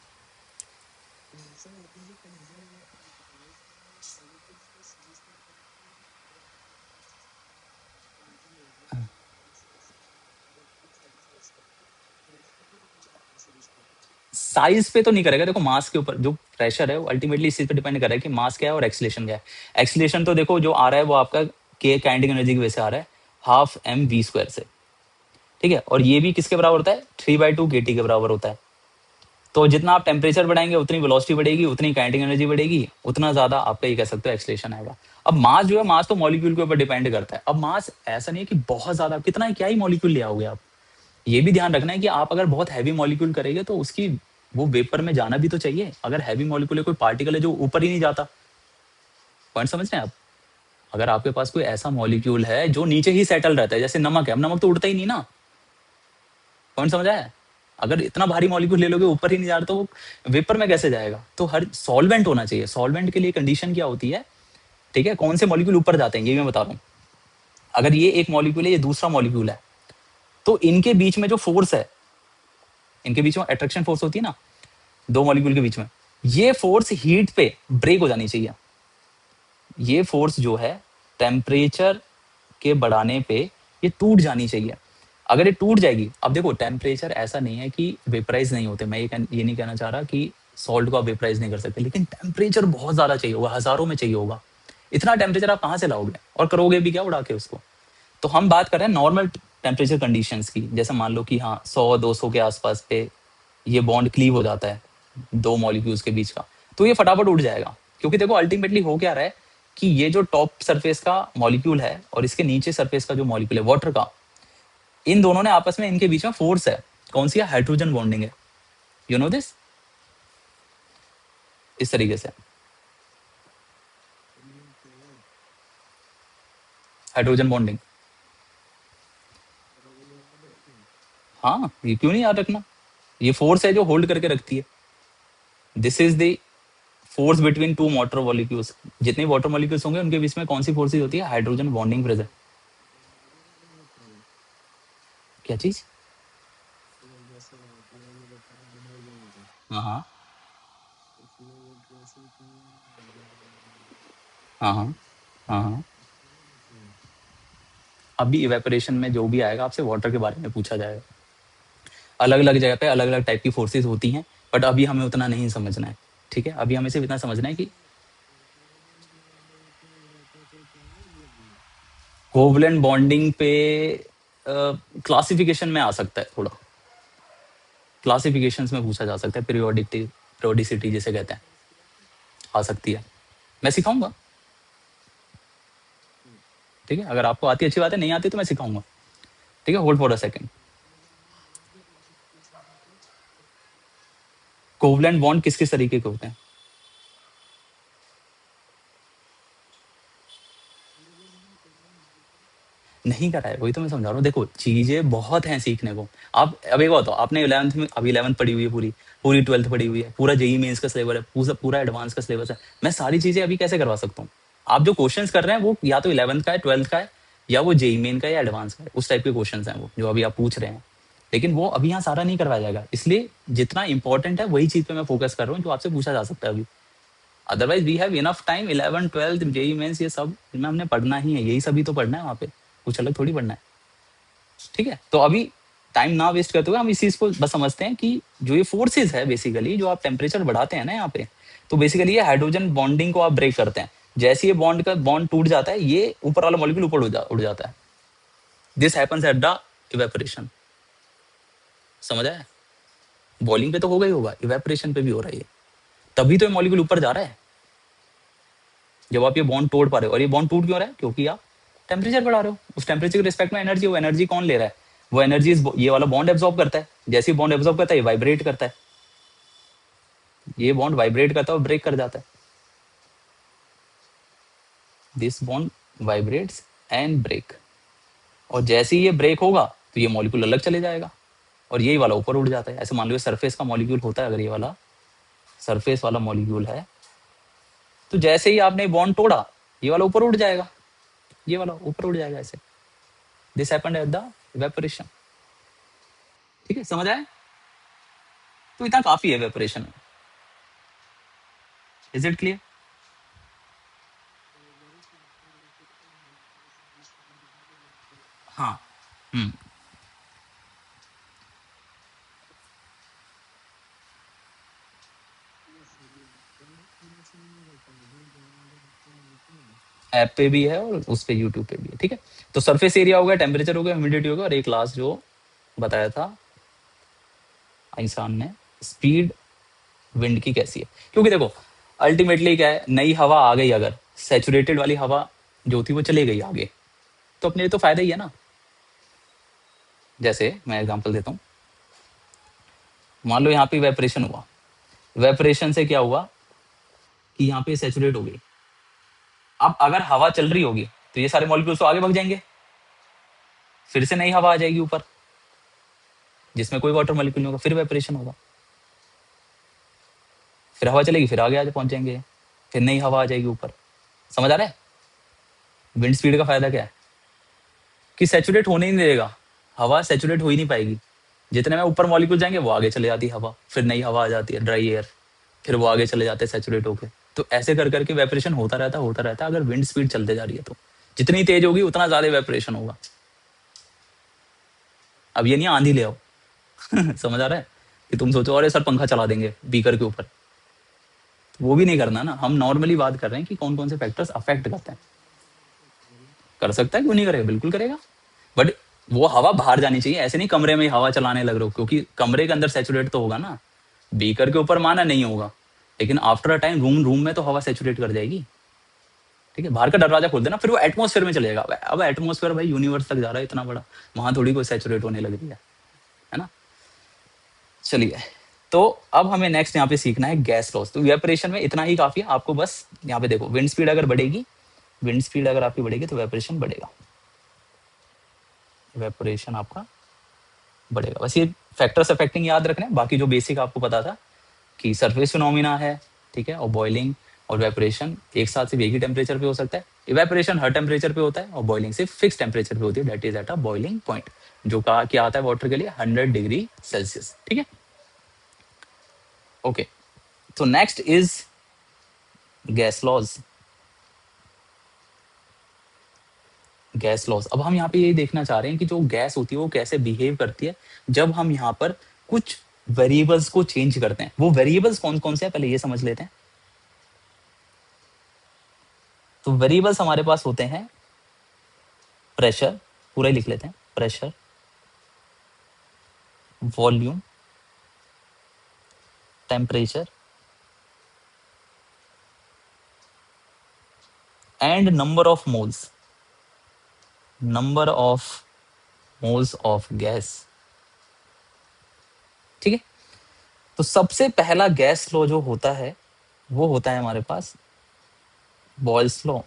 साइज पे तो नहीं करेगा, देखो मास के ऊपर जो प्रेशर है वो अल्टीमेटली इस चीज पे डिपेंड कर रहा है कि मास क्या है और एक्सलेशन क्या है। एक्सलेशन तो देखो जो आ रहा है वो आपका के काइनेटिक एनर्जी की वजह से आ रहा है, हाफ एम वी स्क्वायर से, ठीक है। और ये भी किसके बराबर होता है, 3/2 के टी के बराबर होता है। तो जितना आप टेम्परेचर बढ़ाएंगे उतनी वेलोसिटी बढ़ेगी, उतनी काइनेटिक एनर्जी बढ़ेगी, उतना ज्यादा आपका ये कह सकते हो एक्सलेशन आएगा। अब मास जो है, मास तो मॉलिक्यूल के ऊपर डिपेंड करता है। अब मास ऐसा नहीं है कि बहुत ज्यादा, कितना क्या ही मॉलिक्यूल ले आओगे आप। ये भी ध्यान रखना है कि आप अगर बहुत हैवी मॉलिक्यूल करेंगे तो उसकी वो वेपर में जाना भी तो चाहिए। अगर हैवी मॉलिक्यूल है, कोई पार्टिकल है जो ऊपर ही नहीं जाता, पॉइंट समझ रहे हैं आप। अगर आपके पास कोई ऐसा मॉलिक्यूल है जो नीचे ही सेटल रहता है, जैसे नमक है, अब नमक तो उड़ता ही नहीं ना, पॉइंट समझ आया। अगर इतना भारी मॉलिक्यूल ले लोगे ऊपर ही नहीं जा रहा तो वो वेपर में कैसे जाएगा। तो हर सॉल्वेंट होना चाहिए। सॉल्वेंट के लिए कंडीशन क्या होती है, ठीक है, कौन से मॉलिक्यूल ऊपर जाते हैं ये मैं बता रहा हूँ। अगर ये एक मॉलिक्यूल है, ये दूसरा मॉलिक्यूल है, तो इनके बीच में जो फोर्स है, इनके बीच में अट्रैक्शन फोर्स होती है ना दो मॉलिक्यूल के बीच में, ये फोर्स हीट पे ब्रेक हो जानी चाहिए। ये फोर्स जो है टेम्परेचर के बढ़ाने पे ये टूट जानी चाहिए। अगर ये टूट जाएगी, अब देखो टेम्परेचर ऐसा नहीं है कि वेपराइज नहीं होते, मैं ये नहीं कहना चाह रहा कि सॉल्ट को आप वेपराइज नहीं कर सकते, लेकिन टेम्परेचर बहुत ज्यादा चाहिए होगा, हजारों में चाहिए होगा। इतना टेम्परेचर आप कहाँ से लाओगे और करोगे भी क्या उड़ा के उसको। तो हम बात कर रहे हैं नॉर्मल टेम्परेचर कंडीशंस की। जैसे मान लो कि हाँ 100-200 के आसपास पे ये बॉन्ड क्लीव हो जाता है दो मॉलिक्यूल्स के बीच का, तो ये फटाफट उड़ जाएगा। क्योंकि देखो अल्टीमेटली हो क्या रहा है कि ये जो टॉप सरफेस का मॉलिक्यूल है और इसके नीचे सरफेस का जो मॉलिक्यूल है वाटर का, इन दोनों ने आपस में, इनके बीच में फोर्स है, कौन सी है, हाइड्रोजन बॉन्डिंग है। यू नो दिस, इस तरीके से हाइड्रोजन बॉन्डिंग। हाँ, ये क्यों नहीं याद रखना, ये फोर्स है जो होल्ड करके रखती है। This is the force between two water molecules. जितने वाटर मॉलिक्यूल्स होंगे उनके बीच में कौन सी फोर्सेज होती है, हाइड्रोजन बॉन्डिंग प्रेजेंट। क्या चीज? हाँ हाँ हाँ हाँ हाँ हाँ। अभी इवेपोरेशन में जो भी आएगा आपसे वाटर के बारे में पूछा जाएगा। अलग अलग जगह पे अलग अलग टाइप की फोर्सेस होती हैं, बट अभी हमें उतना नहीं समझना है। ठीक है, अभी हमें सिर्फ इतना समझना है कि कोवलेंट बॉन्डिंग पे क्लासिफिकेशन में आ सकता है थोड़ा, क्लासिफिकेशंस में पूछा जा सकता है, पीरियोडिसिटी जिसे कहते हैं, आ सकती है। मैं सिखाऊंगा। ठीक है, अगर आपको आती अच्छी बात है, नहीं आती तो मैं सिखाऊंगा। ठीक है, hold for a second. Covalent bond किस किस तरीके के होते हैं? नहीं करा है, वही तो मैं समझा रहा हूँ। देखो चीजें बहुत हैं सीखने को। आप अब एक बात बताओ, आपने 11th में, अभी 11th पढ़ी हुई है, पूरी पूरी 12th पढ़ी हुई है, पूरा जेई मेंस का सिलेबस है, पूरा पूरा एडवांस का सिलेबस है। मैं सारी चीजें अभी कैसे करवा सकता हूँ? आप जो क्वेश्चंस कर रहे हैं वो या तो 11th का है, 12th का है, या वो जेई मेन का या एडवांस का है, उस टाइप के क्वेश्चंस हैं वो जो अभी आप पूछ रहे हैं। लेकिन वो अभी यहाँ सारा नहीं करवाया जाएगा, इसलिए जितना इंपॉर्टेंट है वही चीज पे मैं फोकस कर रहा हूँ जो आपसे पूछा जा सकता है अभी। Otherwise we have enough time, 11 12 JEE Mains ये सब में हमने पढ़ना ही है, यही सभी तो पढ़ना है वहाँ पे, कुछ अलग थोड़ी पढ़ना है। ठीक है, तो अभी टाइम ना वेस्ट करते हुए हम इस चीज को बस समझते हैं कि जो ये फोर्सेज है बेसिकली, जो आप टेम्परेचर बढ़ाते हैं ना यहाँ पे, तो बेसिकली ये हाइड्रोजन बॉन्डिंग को आप ब्रेक करते हैं। जैसे ये बॉन्ड का बॉन्ड टूट जाता है, ये ऊपर वाला मॉलिक्यूल ऊपर उड़ जाता है। This happens at the evaporation. समझ आया? बॉइलिंग पे तो होगा ही होगा, इवेपोरेशन पे भी हो रहा है ये, तभी तो ये मॉलिक्यूल ऊपर जा रहा है। जब आप ये बॉन्ड तोड़ पा रहे हो, और ये बॉन्ड टूट क्यों रहा है? क्योंकि आप टेम्परेचर बढ़ा रहे हो। उस टेम्परेचर के रिस्पेक्ट में एनर्जी, वो एनर्जी कौन ले रहा है? वो एनर्जी ये वाला बॉन्ड एब्जॉर्ब करता है। जैसे ही बॉन्ड एब्जॉर्ब करता है, ये वाइब्रेट करता है, ये बॉन्ड वाइब्रेट करता है और ब्रेक कर जाता है। This bond vibrates and break, और जैसे ही ये ब्रेक होगा तो ये मॉलिक्यूल अलग चले जाएगा और यही वाला ऊपर उड़ जाता है। ऐसे मान लो सरफेस का मॉलिक्यूल होता है, अगर ये वाला सरफेस वाला मॉलिक्यूल है, तो जैसे ही आपने बॉन्ड तोड़ा, ये वाला ऊपर उड़ जाएगा, ये वाला ऊपर उड़ जाएगा ऐसे। This happened at the evaporation. ठीक है, समझ आए? तो इतना काफी है इवेपोरेशन में। Is it clear? हाँ। हम्म। ऐप पे भी है और उस पे यूट्यूब पे भी है। ठीक है, तो सरफेस एरिया हो गया, टेम्परेचर हो गया, ह्यूमिडिटी हो गया, और एक लास्ट जो बताया था इंसान ने, स्पीड विंड की कैसी है। क्योंकि देखो अल्टीमेटली क्या है, नई हवा आ गई, अगर सैचुरेटेड वाली हवा जो थी वो चले गई आगे, तो अपने लिए तो फायदा ही है ना। जैसे मैं एग्जांपल देता हूँ, मान लो यहाँ पे वेपरेशन हुआ, वेपरेशन से क्या हुआ कि यहाँ पे सैचुरेट हो गई। अब अगर हवा चल रही होगी तो ये सारे मॉलिक्यूल्स तो आगे भाग जाएंगे, फिर से नई हवा आ जाएगी ऊपर जिसमें कोई वाटर मॉलिक्यूल नहीं होगा, फिर वेपरेशन होगा, फिर हवा चलेगी, फिर आगे पहुंच जाएंगे, फिर नई हवा आ जाएगी ऊपर। समझ आ रहा है? विंड स्पीड का फायदा क्या है कि सैचुरेट होने ही नहीं देगा, हवा सैचुरेट हो ही नहीं पाएगी। जितने में ऊपर मॉलिक्यूल जाएंगे वो आगे चले जाती है हवा, फिर नई हवा आ जाती है, ड्राई एयर, फिर वो आगे चले जाते हैं सैचुरेट होके। तो ऐसे कर करके वेपरेशन होता रहता है। अगर विंड स्पीड चलते जा रही है तो जितनी तेज होगी उतना ज्यादा वेपरेशन होगा। अब ये नहीं आंधी ले आओ समझ आ रहा है? कि तुम सोचो अरे सर पंखा चला देंगे बीकर के ऊपर, तो वो भी नहीं करना ना। हम नॉर्मली बात कर रहे हैं कि कौन कौन से फैक्टर्स अफेक्ट करते हैं। कर सकता है, क्यों नहीं करेगा, बिल्कुल करेगा। बट वो हवा बाहर जानी चाहिए, ऐसे नहीं कमरे में हवा चलाने लग रहे हो, क्योंकि कमरे के अंदर सैचुरेट तो होगा ना। बीकर के ऊपर माना नहीं होगा, लेकिन after a time room room में तो हवा सैचुरेट कर जाएगी। ठीक है, बाहर का दरवाजा खोल देना, फिर वो एटमोस्फेयर में चलेगा। अब एटमोस्फेयर भाई यूनिवर्स तक जा रहा है इतना बड़ा, वहां थोड़ी कोई सैचुरेट होने लग रही है ना। चलिए, तो अब हमें नेक्स्ट यहाँ पे सीखना है गैस लॉस। तो वेपरेशन में इतना ही काफी है आपको। बस यहाँ पे देखो, विंड स्पीड अगर बढ़ेगी, विंड स्पीड अगर आपकी बढ़ेगी तो वेपरेशन बढ़ेगा, वेपरेशन आपका बढ़ेगा। बस ये फैक्टर्स अफेक्टिंग याद रखना है, बाकी जो बेसिक आपको पता था कि सरफेस फिनोमिना है, ठीक है, और बॉइलिंग और वेपरेशन एक साथ सिर्फ एक ही टेम्परेचर पे हो सकता है। इवेपरेशन हर टेम्परेचर पे होता है और बॉइलिंग सिर्फ फिक्स टेम्परेचर पे होती है, that is at a boiling point. जो कहा क्या आता है वाटर के लिए 100 डिग्री सेल्सियस। ठीक है, ओके। तो next is gas laws. Gas laws, अब हम यहाँ पे ये देखना चाह रहे हैं कि जो गैस होती है वो कैसे बिहेव करती है जब हम यहाँ पर कुछ वेरिएबल्स को चेंज करते हैं। वो वेरिएबल्स कौन कौन से हैं पहले ये समझ लेते हैं। तो वेरिएबल्स हमारे पास होते हैं प्रेशर, पूरा ही लिख लेते हैं, pressure, volume, temperature and number of moles, number of moles of gas. ठीक है, तो सबसे पहला गैस लॉ जो होता है वो होता है हमारे पास बॉयल्स लॉ।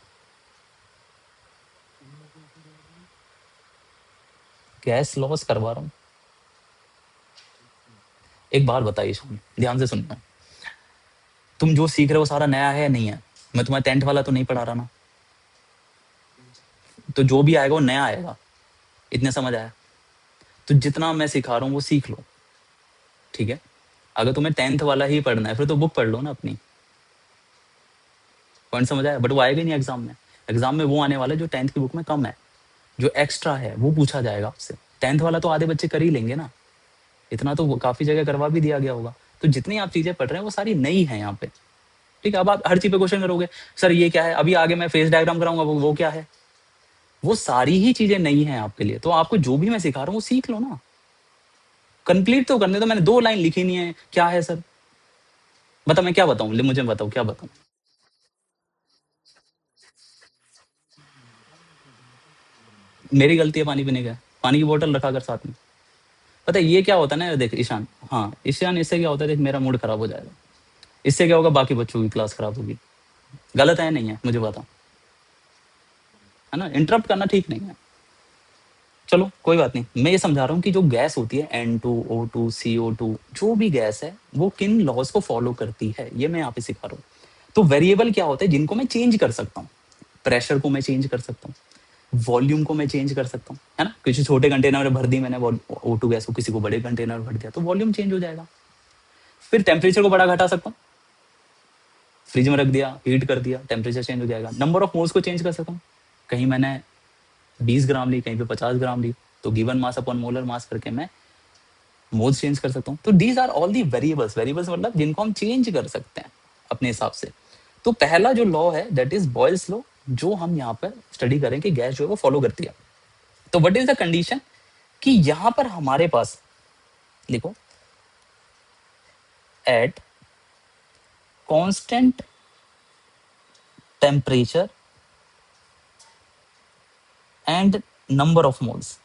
गैस लॉस करवा रहा हूं। एक बात बताइए, सुन ध्यान से सुनना, तुम जो सीख रहे हो सारा नया है या नहीं है? मैं तुम्हें 10th वाला तो नहीं पढ़ा रहा ना, तो जो भी आएगा वो नया आएगा, इतने समझ आया? तो जितना मैं सिखा रहा हूँ वो सीख लो, ठीक है? अगर तुम्हें 10th वाला ही पढ़ना है फिर तो बुक पढ़ लो ना अपनी। पॉइंट समझ आया? बट वो आएगा ही नहीं एग्जाम में। एग्जाम में वो आने वाला है जो 10th की बुक में कम है, जो एक्स्ट्रा है वो पूछा जाएगा आपसे। 10th वाला तो आधे बच्चे कर ही लेंगे ना, इतना तो काफी जगह करवा भी दिया गया होगा। तो जितनी आप चीजें पढ़ रहे हैं वो सारी नई है यहाँ पे। ठीक है, अब आप हर चीज पे क्वेश्चन करोगे, सर ये क्या है, अभी आगे मैं फेस डायग्राम कराऊंगा वो क्या है, वो सारी ही चीजें नई हैं आपके लिए। तो आपको जो भी मैं सिखा रहा हूँ वो सीख लो ना, कंप्लीट तो करने दो। मैंने 2 लाइन लिखी नहीं है, क्या है सर? बता मैं क्या बताऊं, मुझे बताओ क्या बताऊं। मेरी गलती है पानी पीने का, पानी की बोतल रखा कर साथ में। पता है ये क्या होता है ना, देख ईशान, हाँ ईशान, इससे क्या होता है, देख मेरा मूड खराब हो जाएगा, इससे क्या होगा, बाकी बच्चों की क्लास खराब होगी। गलत है नहीं है मुझे बता, है ना? इंटरप्ट करना ठीक नहीं है। चलो कोई बात नहीं, मैं ये समझा रहा हूँ कि जो गैस होती है N2O2 CO2, जो भी गैस है वो किन लॉज को फॉलो करती है ये मैं यहाँ पे सिखा रहा हूँ। तो वेरिएबल क्या होते हैं जिनको मैं चेंज कर सकता हूँ? प्रेशर को मैं चेंज कर सकता हूँ, वॉल्यूम को मैं चेंज कर सकता हूँ, है ना? किसी छोटे कंटेनर में भर दी मैंने O2 गैस को, किसी को बड़े कंटेनर में भर दिया तो वॉल्यूम चेंज हो जाएगा। फिर टेम्परेचर को बड़ा घटा सकता हूँ, फ्रिज में रख दिया, हीट कर दिया, टेम्परेचर चेंज हो जाएगा। नंबर ऑफ मोल्स को चेंज कर सकता हूँ, कहीं मैंने 20 ग्राम ली, कहीं पे 50 ग्राम ली, तो given mass upon molar mass करके मैं मोल्स चेंज कर सकता हूँ। तो these are all the variables, variables मतलब जिनको हम चेंज कर सकते हैं अपने हिसाब से। तो पहला जो लॉ है दैट इज बॉयल्स लॉ, जो हम यहाँ पर स्टडी करें कि गैस जो है वो फॉलो करती है। तो व्हाट इज द कंडीशन कि यहाँ पर हमारे पास लिखो, at constant temperature and number of moles,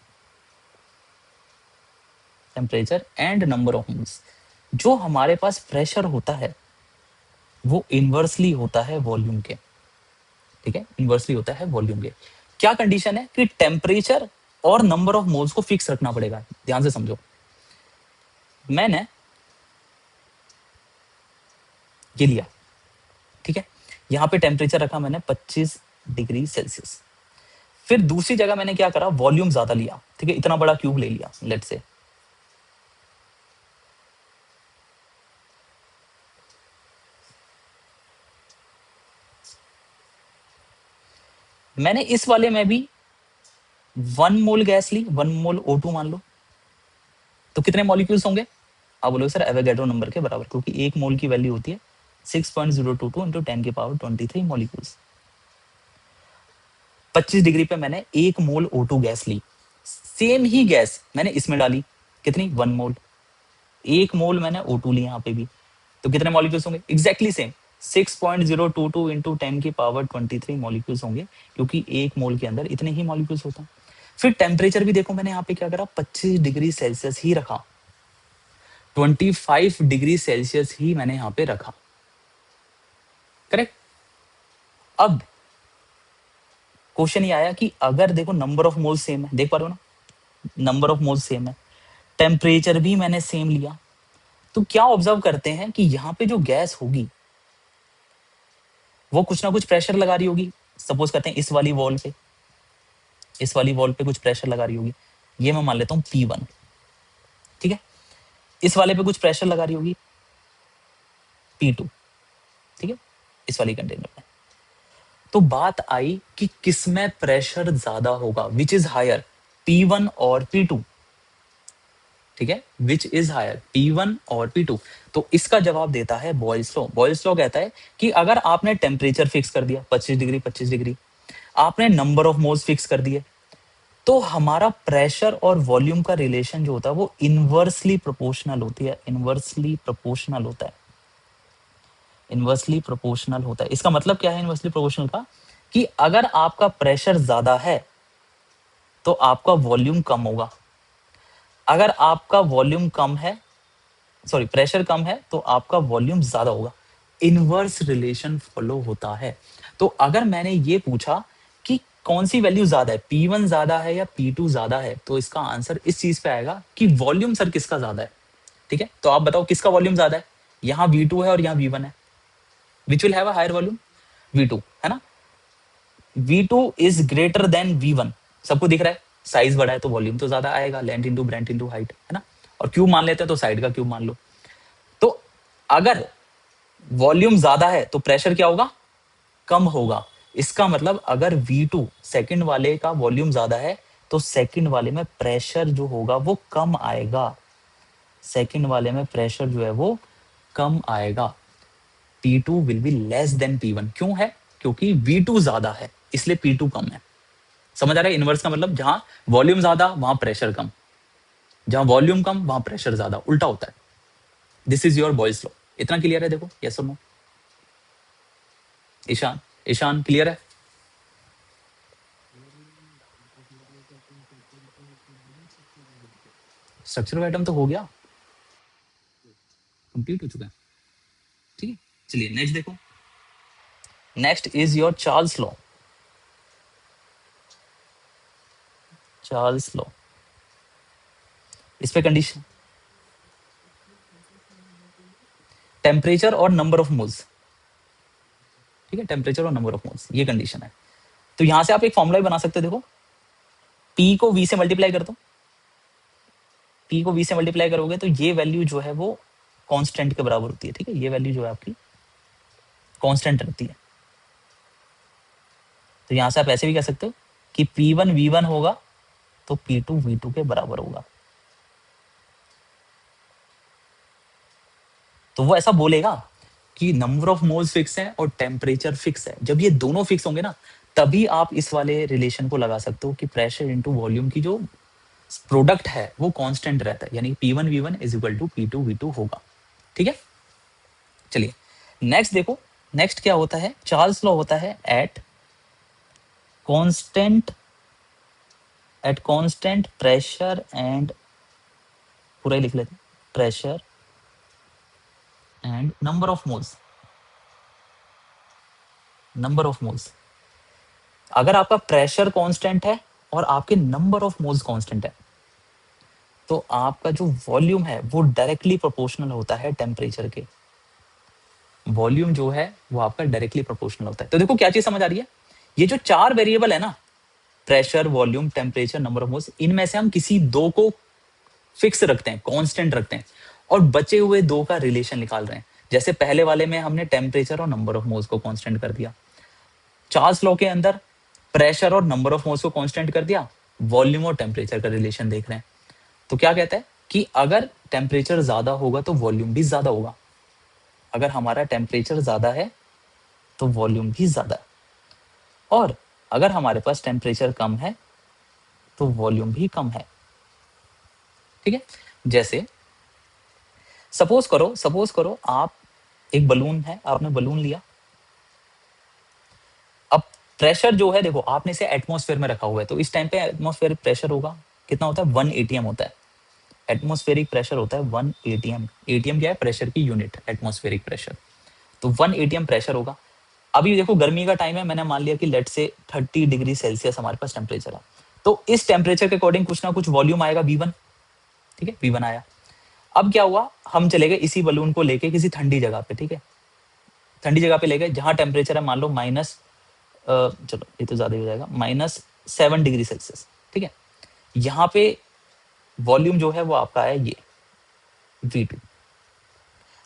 temperature and number of moles, जो हमारे पास प्रेशर होता है वो इनवर्सली होता है वॉल्यूम के। ठीक है, इनवर्सली होता है वॉल्यूम के। क्या कंडीशन है कि टेम्परेचर और नंबर ऑफ मोल्स को फिक्स रखना पड़ेगा। ध्यान से समझो, मैंने ये लिया, ठीक है, यहां पे टेम्परेचर रखा मैंने 25 डिग्री सेल्सियस। फिर दूसरी जगह मैंने क्या करा, वॉल्यूम ज्यादा लिया, ठीक है, इतना बड़ा क्यूब ले लिया लेट से। मैंने इस वाले में भी 1 मोल गैस ली, 1 मोल O2 मान लो, तो कितने मॉलिक्यूल्स होंगे? आप बोलोगे सर एवोगैड्रो नंबर के बराबर, क्योंकि 1 मोल की वैल्यू होती है 6.022 इंटू 10⁻23 मॉलिक्यूल्स। 25 डिग्री पे मैंने 1 मोल O2 गैस ली, सेम ही गैस मैंने इसमें डाली, कितनी? 1 मोल। 1 मोल मैंने O2 ली यहाँ पे भी, तो कितने मॉलिक्यूल्स होंगे? एग्जैक्टली सेम, 6.022 इंटू 10⁻23 मॉलिक्यूल्स होंगे, क्योंकि 1 मोल के अंदर इतने ही मॉलिक्यूल्स होता है। फिर टेम्परेचर भी देखो, मैंने यहाँ पे क्या करा, 25 डिग्री सेल्सियस ही रखा, 25 डिग्री सेल्सियस ही मैंने यहाँ पे रखा, करेक्ट। अब क्वेश्चन ये आया कि अगर देखो नंबर ऑफ मोल्स सेम है, देख पा रहे हो ना, नंबर ऑफ मोल्स सेम है, टेम्परेचर भी मैंने सेम लिया, तो क्या ऑब्जर्व करते हैं कि यहाँ पे जो गैस होगी वो कुछ ना कुछ प्रेशर लगा रही होगी। सपोज करते हैं इस वाली वॉल पे, इस वाली वॉल पे कुछ प्रेशर लगा रही होगी, ये मैं मान लेता हूँ P1, ठीक है। इस वाले पे कुछ प्रेशर लगा रही होगी P2, ठीक है, इस वाली कंटेनर में। तो बात आई कि किसमें प्रेशर ज्यादा होगा, विच इज हायर, P1 और P2, ठीक है, विच इज हायर P1 और P2। तो इसका जवाब देता है बॉयल्स लॉ। बॉयल्स लॉ कहता है कि अगर आपने टेम्परेचर फिक्स कर दिया 25 डिग्री 25 डिग्री, आपने नंबर ऑफ मोल्स फिक्स कर दिए, तो हमारा प्रेशर और वॉल्यूम का रिलेशन जो होता है वो इनवर्सली प्रोपोर्शनल होती है, इनवर्सली प्रोपोर्शनल होता है, इनवर्सली प्रोपोर्शनल होता है। इसका मतलब क्या है इनवर्सली प्रोपोर्शनल का, कि अगर आपका प्रेशर ज्यादा है तो आपका वॉल्यूम कम होगा, अगर आपका वॉल्यूम कम है, सॉरी प्रेशर कम है तो आपका वॉल्यूम ज्यादा होगा। इनवर्स रिलेशन फॉलो होता है। तो अगर मैंने ये पूछा कि कौन सी वैल्यू ज्यादा है, P1 ज्यादा है या P2 ज्यादा है, तो इसका आंसर इस चीज पे आएगा कि वॉल्यूम सर किसका ज्यादा है, ठीक है। तो आप बताओ किसका वॉल्यूम ज्यादा है, यहाँ V2 है और यहाँ V1 है, which will have a higher volume, V2 है ना। V2 is greater than V1, सबको दिख रहा है, साइज बड़ा है तो वॉल्यूम तो ज्यादा आएगा, length into breadth into height, है ना। और क्यूब मान लेते हैं तो साइड का क्यूब मान लो। तो अगर वॉल्यूम ज्यादा है तो प्रेशर क्या होगा, कम होगा। इसका मतलब अगर V2 सेकंड वाले का वॉल्यूम ज्यादा है तो सेकंड वाले में प्रेशर जो होगा वो कम आएगा, सेकंड वाले में प्रेशर जो है वो कम आएगा। P2 will be less than P1, क्यों है, क्योंकि V2 ज्यादा है इसलिए P2 कम है। समझ आ रहा है इनवर्स का मतलब, जहां वॉल्यूम ज्यादा वहां प्रेशर कम, जहां वॉल्यूम कम वहां प्रेशर ज्यादा, उल्टा होता है। This is your Boyle's law. इतना क्लियर है, देखो यस और नो। ईशान, ईशान क्लियर है। स्ट्रक्चर आइटम तो हो गया, कंप्लीट हो चुका है, ठीक है। चलिए नेक्स्ट देखो, next is your Charles law. Charles law, इस पे कंडीशन टेम्परेचर और नंबर ऑफ मोल्स, ठीक है, टेम्परेचर और नंबर ऑफ मोल्स, ये कंडीशन है। तो यहां से आप एक फॉर्मूला भी बना सकते हो, देखो P को V से मल्टीप्लाई कर दो, P को V से मल्टीप्लाई करोगे तो ये वैल्यू जो है वो कांस्टेंट के बराबर होती है, ठीक है, ये वैल्यू जो है आपकी कांस्टेंट रहती है। तो यहां से आप ऐसे भी कह सकते हो कि P1 V1 होगा तो P2 V2 के बराबर होगा। तो वो ऐसा बोलेगा कि नंबर ऑफ मोल्स फिक्स है और टेम्परेचर फिक्स है। जब ये दोनों फिक्स होंगे ना, तभी आप इस वाले रिलेशन को लगा सकते हो कि प्रेशर इनटू वॉल्यूम की जो प्रोडक्ट है वो कांस्टेंट रहता है, यानी P1 V1 is equal to P2 V2 होगा, ठीक है। चलिए नेक्स्ट देखो, नेक्स्ट क्या होता है, चार्ल्स लॉ होता है at constant, eight constant pressure and, पूरा ही लिख लेते हैं, pressure and number of moles, number of moles. अगर आपका प्रेशर कांस्टेंट है और आपके नंबर ऑफ मोल्स कांस्टेंट है, तो आपका जो वॉल्यूम है वो डायरेक्टली प्रोपोर्शनल होता है टेम्परेचर के। वॉल्यूम जो है वो आपका डायरेक्टली प्रोपोर्शनल होता है। तो देखो क्या चीज समझ आ रही है, ये जो चार वेरिएबल है ना, pressure volume temperature number of moles, इनमें से हम किसी दो को फिक्स रखते हैं, कांस्टेंट रखते हैं, और बचे हुए दो का रिलेशन निकाल रहे हैं। जैसे पहले वाले में हमने टेम्परेचर और नंबर ऑफ मोल्स को कांस्टेंट कर दिया, चार्ल्स लॉ के अंदर प्रेशर और नंबर ऑफ मोल्स को कांस्टेंट कर दिया, वॉल्यूम और टेम्परेचर का रिलेशन देख रहे हैं। तो क्या कहता है कि अगर टेम्परेचर ज्यादा होगा तो वॉल्यूम भी ज्यादा होगा, अगर हमारा टेम्परेचर ज्यादा है तो वॉल्यूम भी ज्यादा है, और अगर हमारे पास टेम्परेचर कम है तो वॉल्यूम भी कम है, ठीक है। जैसे सपोज करो आप, एक बलून है, आपने बलून लिया, अब प्रेशर जो है देखो आपने इसे एटमॉस्फेयर में रखा हुआ है, तो इस टाइम पे एटमॉस्फेयर प्रेशर होगा कितना होता है, 1 atm होता है। एटमॉस्फेरिक प्रेशर होता है 1 atm। एटीएम क्या है, प्रेशर की यूनिट, एटमॉस्फेरिक प्रेशर। तो 1 atm प्रेशर होगा। अभी देखो गर्मी का टाइम है, मैंने मान लिया कि लेट से 30 डिग्री सेल्सियस हमारे पास टेम्परेचर है, तो इस टेम्परेचर के अकॉर्डिंग कुछ ना कुछ वॉल्यूम आएगा V1, ठीक है, V1 आया। अब क्या हुआ, हम चले गए इसी बलून को लेके किसी ठंडी जगह पे, ठीक है, ठंडी जगह पे ले गए जहां टेम्परेचर है मान लो माइनस, चलो ये तो ज्यादा ही हो जाएगा, -7 डिग्री सेल्सियस, ठीक है। यहाँ पे वॉल्यूम जो है वो आपका है ये V2,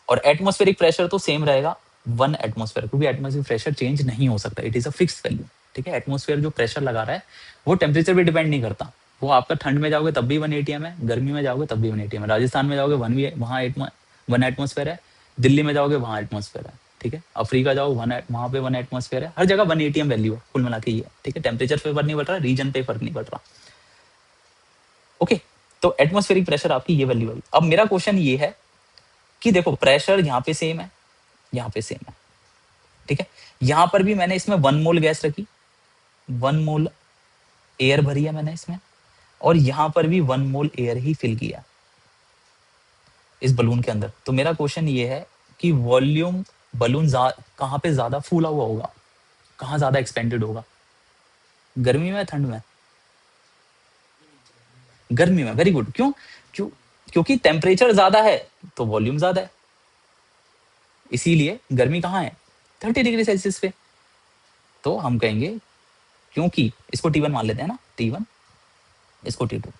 और एटमॉस्फेरिक प्रेशर तो सेम रहेगा 1 एटमॉस्फेयर, क्योंकि एटमॉस्फेरिक प्रेशर चेंज नहीं हो सकता, it is a fixed value. ठीक है, एटमॉस्फेयर जो प्रेशर लगा रहा है वो टेम्परेचर पे डिपेंड नहीं करता, वो आपका ठंड में जाओगे तब भी 1 एटीएम है, गर्मी में जाओगे तब भी 1 एटीएम है, राजस्थान में जाओगे 1 भी वहाँ 1 एटमॉस्फेयर है, दिल्ली में जाओगे वहाँ एटमॉस्फेयर है। ठीक है, अफ्रीका जाओ वहाँ पे 1 एटमॉस्फेयर है, हर जगह 1 एटीएम वैल्यू है कुल मिला के ये। ठीक है, टेम्परेचर पे फर्क नहीं पड़ रहा, रीजन पे फर्क नहीं पड़ रहा। ओके, तो एटमॉस्फेरिक प्रेशर आपकी ये वैल्यू आई। अब मेरा क्वेश्चन ये है कि देखो प्रेशर यहाँ पे सेम है, यहाँ पे सेम है। ठीक है, यहां पर भी मैंने इसमें 1 मोल गैस रखी, 1 मोल एयर भरी है मैंने इसमें, और यहां पर भी 1 मोल एयर ही फिल किया इस बलून के अंदर। तो मेरा क्वेश्चन ये है कि वॉल्यूम बलून कहां पे ज्यादा फूला हुआ होगा, कहां ज्यादा एक्सपेंडेड होगा, गर्मी में ठंड में? गर्मी में। Very good. क्यों? क्यों? क्योंकि टेम्परेचर ज्यादा है तो वॉल्यूम ज्यादा है, इसीलिए गर्मी कहाँ है, 30 डिग्री सेल्सियस पे। तो हम कहेंगे, क्योंकि इसको T1 मान लेते हैं ना, T1, इसको T2,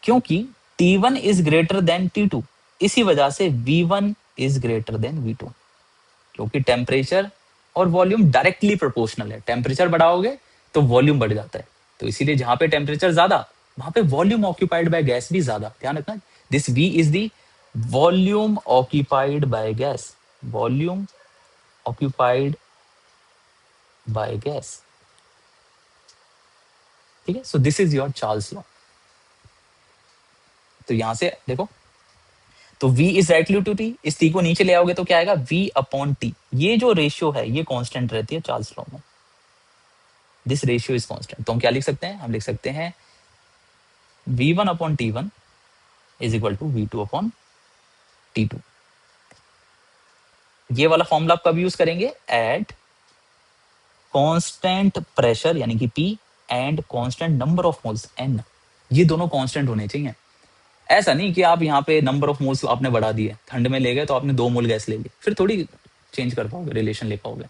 क्योंकि T1 is greater than T2, इसी वजह से V1 is greater than V2, क्योंकि टेम्परेचर और वॉल्यूम डायरेक्टली प्रोपोर्शनल है, टेम्परेचर बढ़ाओगे तो वॉल्यूम बढ़ जाता है, तो इसीलिए जहां पे टेम्परेचर ज्यादा वहां पे वॉल्यूम ऑक्यूपाइड बाय गैस भी ज्यादा। ध्यान रखना, this V is the volume occupied by gas, volume occupied by gas. ठीक है, so this is your Charles law. तो यहां से देखो, तो V is directly to T, इस T को नीचे ले आओगे तो क्या आएगा, V अपॉन T। ये जो रेशियो है ये कांस्टेंट रहती है चार्ल्स लॉ में, दिस रेशियो इज कांस्टेंट। तो हम क्या लिख सकते हैं, हम लिख सकते हैं V1 upon T1 is equal to V2 upon T2। ये वाला फॉर्मूला आप कब यूज करेंगे, एट कांस्टेंट प्रेशर यानी कि P and constant number of moles N, ये दोनों कांस्टेंट होने चाहिए। ऐसा नहीं कि आप यहाँ पे नंबर ऑफ मोल्स आपने बढ़ा दिए, ठंड में ले गए तो आपने 2 मोल गैस ले ली, फिर थोड़ी चेंज कर पाओगे, रिलेशन ले पाओगे।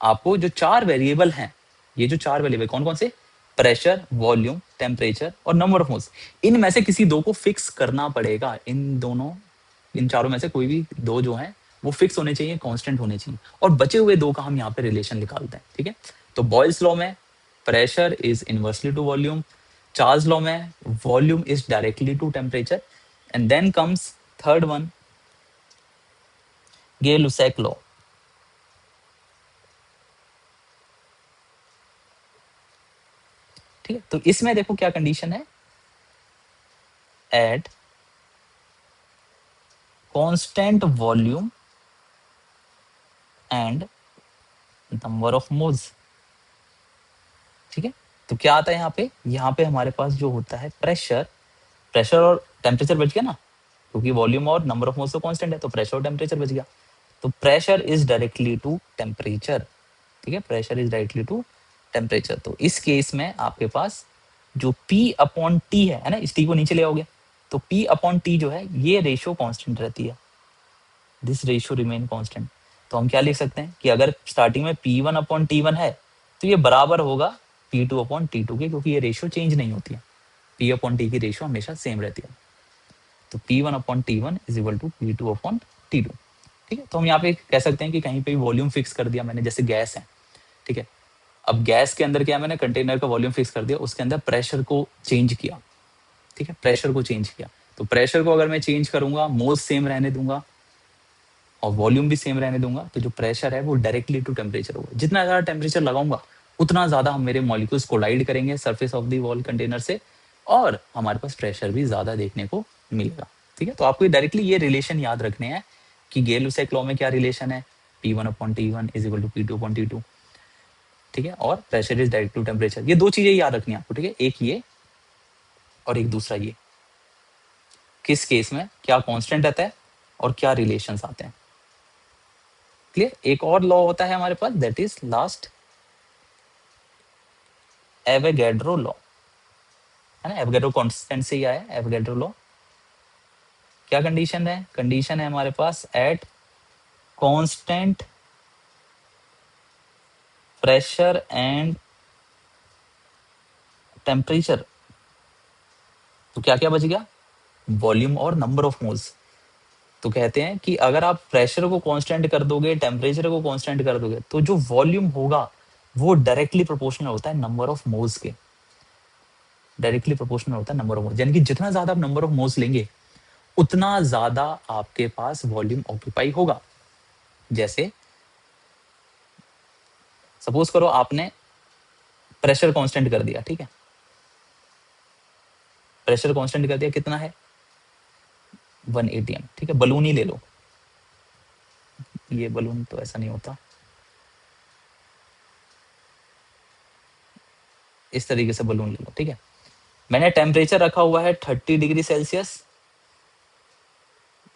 आपको जो 4 वेरिएबल हैं, ये जो 4 वेरिएबल कौन कौन से, प्रेशर, वॉल्यूम, टेम्परेचर और नंबर ऑफ मोल्स, इनमें से किसी दो को फिक्स करना पड़ेगा। इन दोनों, इन चारों में से कोई भी दो जो हैं वो फिक्स होने चाहिए, कांस्टेंट होने चाहिए, और बचे हुए दो का हम यहाँ पे रिलेशन निकालते हैं। ठीक है, तो बॉयल्स लॉ में pressure is inversely to volume, Charles law में volume is directly to temperature, and then comes third one, Gay Lussac law. ठीक है, तो इसमें देखो क्या कंडीशन है, at constant volume and number of moles. ठीक है, तो क्या आता है यहाँ पे हमारे पास जो होता है प्रेशर, प्रेशर और टेम्परेचर बच गया ना, क्योंकि वॉल्यूम और नंबर ऑफ मोल्स तो कांस्टेंट है, तो प्रेशर और टेम्परेचर बच गया। तो pressure is directly to temperature. ठीक है, pressure is directly to temperature. तो इस केस में आपके पास जो P अपॉन टी है ना, इस T को नीचे ले आओगे तो P अपॉन टी जो है ये रेशियो कांस्टेंट रहती है, दिस रेशियो रिमेन कांस्टेंट। तो हम क्या लिख सकते हैं कि अगर स्टार्टिंग में P1 अपॉन T1 है तो ये बराबर होगा P2 अपॉन T2 के, क्योंकि ये रेशियो चेंज नहीं होती है, P अपॉन T की रेशियो हमेशा सेम रहती है। तो P1 upon T1 is equal to P2 upon T2। ठीक है, तो हम यहाँ पे कह सकते हैं कि कहीं पे वॉल्यूम फिक्स कर दिया मैंने, जैसे गैस है। ठीक है, अब गैस के अंदर क्या मैंने कंटेनर का वॉल्यूम फिक्स कर दिया, उसके अंदर प्रेशर को चेंज किया। ठीक है, प्रेशर को चेंज किया, तो प्रेशर को अगर मैं चेंज करूंगा, मोल्स सेम रहने दूंगा और वॉल्यूम भी सेम रहने दूंगा, तो जो प्रेशर है वो डायरेक्टली टू टेम्परेचर होगा। जितना ज्यादा टेम्परेचर लगाऊंगा उतना ज्यादा हम मेरे मॉलिक्यूल्स कोलाइड करेंगे surface of the wall container से, और हमारे पास प्रेशर भी ज्यादा देखने को मिलेगा। ठीक है, तो आपको डायरेक्टली ये रिलेशन याद रखने हैं कि गेल-लुसैक लॉ में क्या रिलेशन है, P1 upon T1 is equal to P2 upon T2। ठीक है, और pressure is direct to temperature, ये दो चीजें याद रखनी है आपको। ठीक है, एक ये और एक दूसरा ये, किस केस में क्या कांस्टेंट रहता है और क्या रिलेशंस आते हैं। क्लियर? एक और लॉ होता है हमारे पास, that is last Avogadro law, है ना, एवोगैड्रो कांस्टेंट से ही आया है एवोगैड्रो लॉ। क्या कंडीशन है, कंडीशन है हमारे पास at constant pressure and temperature तो क्या क्या बच गया, वॉल्यूम और नंबर ऑफ मोल्स। तो कहते हैं कि अगर आप प्रेशर को कांस्टेंट कर दोगे, टेम्परेचर को कांस्टेंट कर दोगे, तो जो वॉल्यूम होगा वो डायरेक्टली प्रोपोर्शनल होता है नंबर ऑफ मोल्स के, डायरेक्टली प्रोपोर्शनल होता है नंबर ऑफ मोल्स। यानी कि जितना ज्यादा आप नंबर ऑफ मोल्स लेंगे उतना ज्यादा आपके पास वॉल्यूम ऑक्यूपाई होगा। जैसे सपोज करो आपने प्रेशर कांस्टेंट कर दिया, ठीक है, प्रेशर कांस्टेंट कर दिया, कितना है 1 atm, ठीक है, बलून ही ले लो, ये बलून तो ऐसा नहीं होता, इस तरीके से बलून ले लो, ठीक है। मैंने टेम्परेचर रखा हुआ है 30 डिग्री सेल्सियस,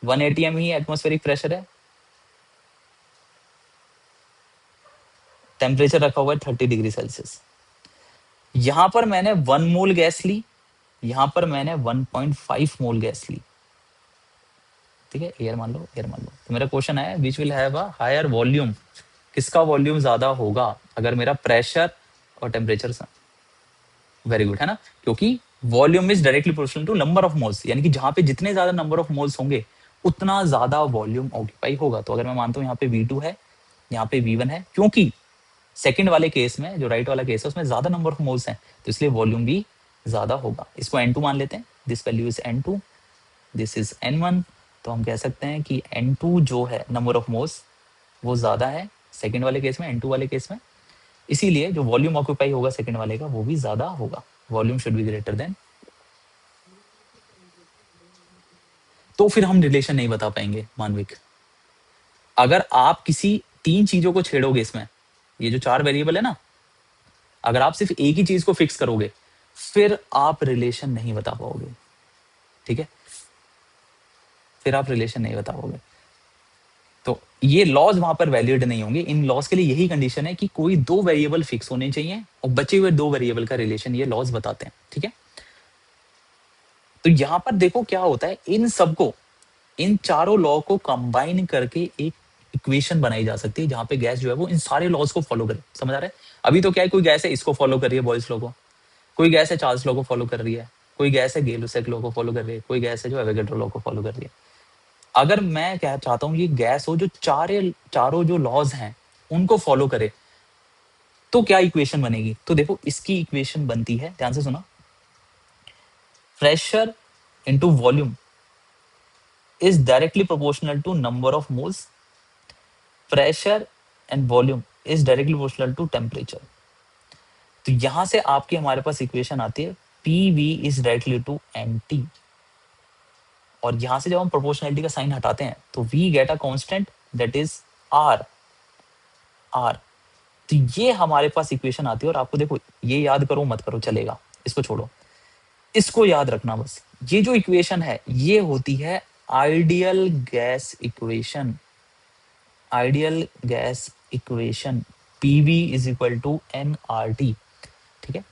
1 atm ही एटमॉस्फेरिक प्रेशर है, टेम्परेचर रखा हुआ है 30 डिग्री सेल्सियस। यहां पर मैंने 1 मोल गैस ली, यहां पर मैंने 1.5 मोल गैस ली, ठीक है, एयर मान लो, एयर मान लो। तो मेरा क्वेश्चन है which will have a higher volume, किसका वॉल्यूम ज्यादा होगा अगर मेरा प्रेशर और टेम्परेचर, वेरी गुड, है ना, क्योंकि volume is directly proportional to number of moles, यानी कि जहां पे जितने ज्यादा नंबर ऑफ मोल्स होंगे उतना ज्यादा वॉल्यूम ऑक्यूपाई होगा। तो अगर मैं मानता हूँ यहाँ पे V2 है, यहाँ पे V1 है, क्योंकि सेकंड वाले केस में जो राइट वाला केस है उसमें ज्यादा नंबर ऑफ मोल्स हैं, तो इसलिए वॉल्यूम भी ज्यादा होगा। इसको N2 मान लेते हैं, this value is N2, this is N1। तो हम कह सकते हैं कि N2 जो है नंबर ऑफ मोल्स वो ज्यादा है सेकंड वाले केस में, N2 वाले केस में, इसीलिए जो वॉल्यूम ऑक्यूपाई होगा सेकंड वाले का वो भी ज्यादा होगा, volume should be greater than. तो फिर हम रिलेशन नहीं बता पाएंगे मानविक। अगर आप किसी 3 चीजों को छेड़ोगे इसमें, ये जो 4 वेरिएबल है ना, अगर आप सिर्फ एक ही चीज को फिक्स करोगे फिर आप रिलेशन नहीं बता पाओगे, ठीक है, फिर आप रिलेशन नहीं बता पाओगे। तो ये लॉज वहां पर वैलिड नहीं होंगे। इन लॉज के लिए यही कंडीशन है कि कोई 2 वेरिएबल फिक्स होने चाहिए और बचे हुए 2 वेरिएबल का रिलेशन ये लॉज बताते हैं, ठीक है। तो यहां पर देखो क्या होता है, इन सबको, इन चारों लॉ को कंबाइन करके एक इक्वेशन बनाई जा सकती है जहां पे गैस जो है वो इन सारे लॉज को फॉलो करे। समझ आ रहा है? अभी तो क्या है, कोई गैस है इसको फॉलो कर रही है बॉयल्स लॉ को, कोई गैस है चार्ल्स लॉ को फॉलो कर रही है, कोई गैस है गेल-लुसेक लॉ को फॉलो कर रही है, कोई गैस है जो एवोगैड्रो लॉ को फॉलो कर रही है। अगर मैं क्या चाहता हूँ ये गैस हो जो चारों जो लॉज हैं उनको फॉलो करे, तो क्या इक्वेशन बनेगी? तो देखो इसकी इक्वेशन बनती है, ध्यान से सुना, pressure into volume is directly proportional to number of moles, pressure and volume is directly proportional to temperature। तो यहां से आपकी हमारे पास इक्वेशन आती है PV is directly to NT, और यहां से जब हम प्रोपोर्शनलिटी का साइन हटाते हैं तो we get a constant that is R, R. तो ये हमारे पास इक्वेशन आती है, और आपको देखो ये याद करो मत करो चलेगा, इसको छोड़ो, इसको याद रखना बस। ये जो इक्वेशन है ये होती है ideal gas equation, ideal gas equation PV is equal to nRT, ठीक है।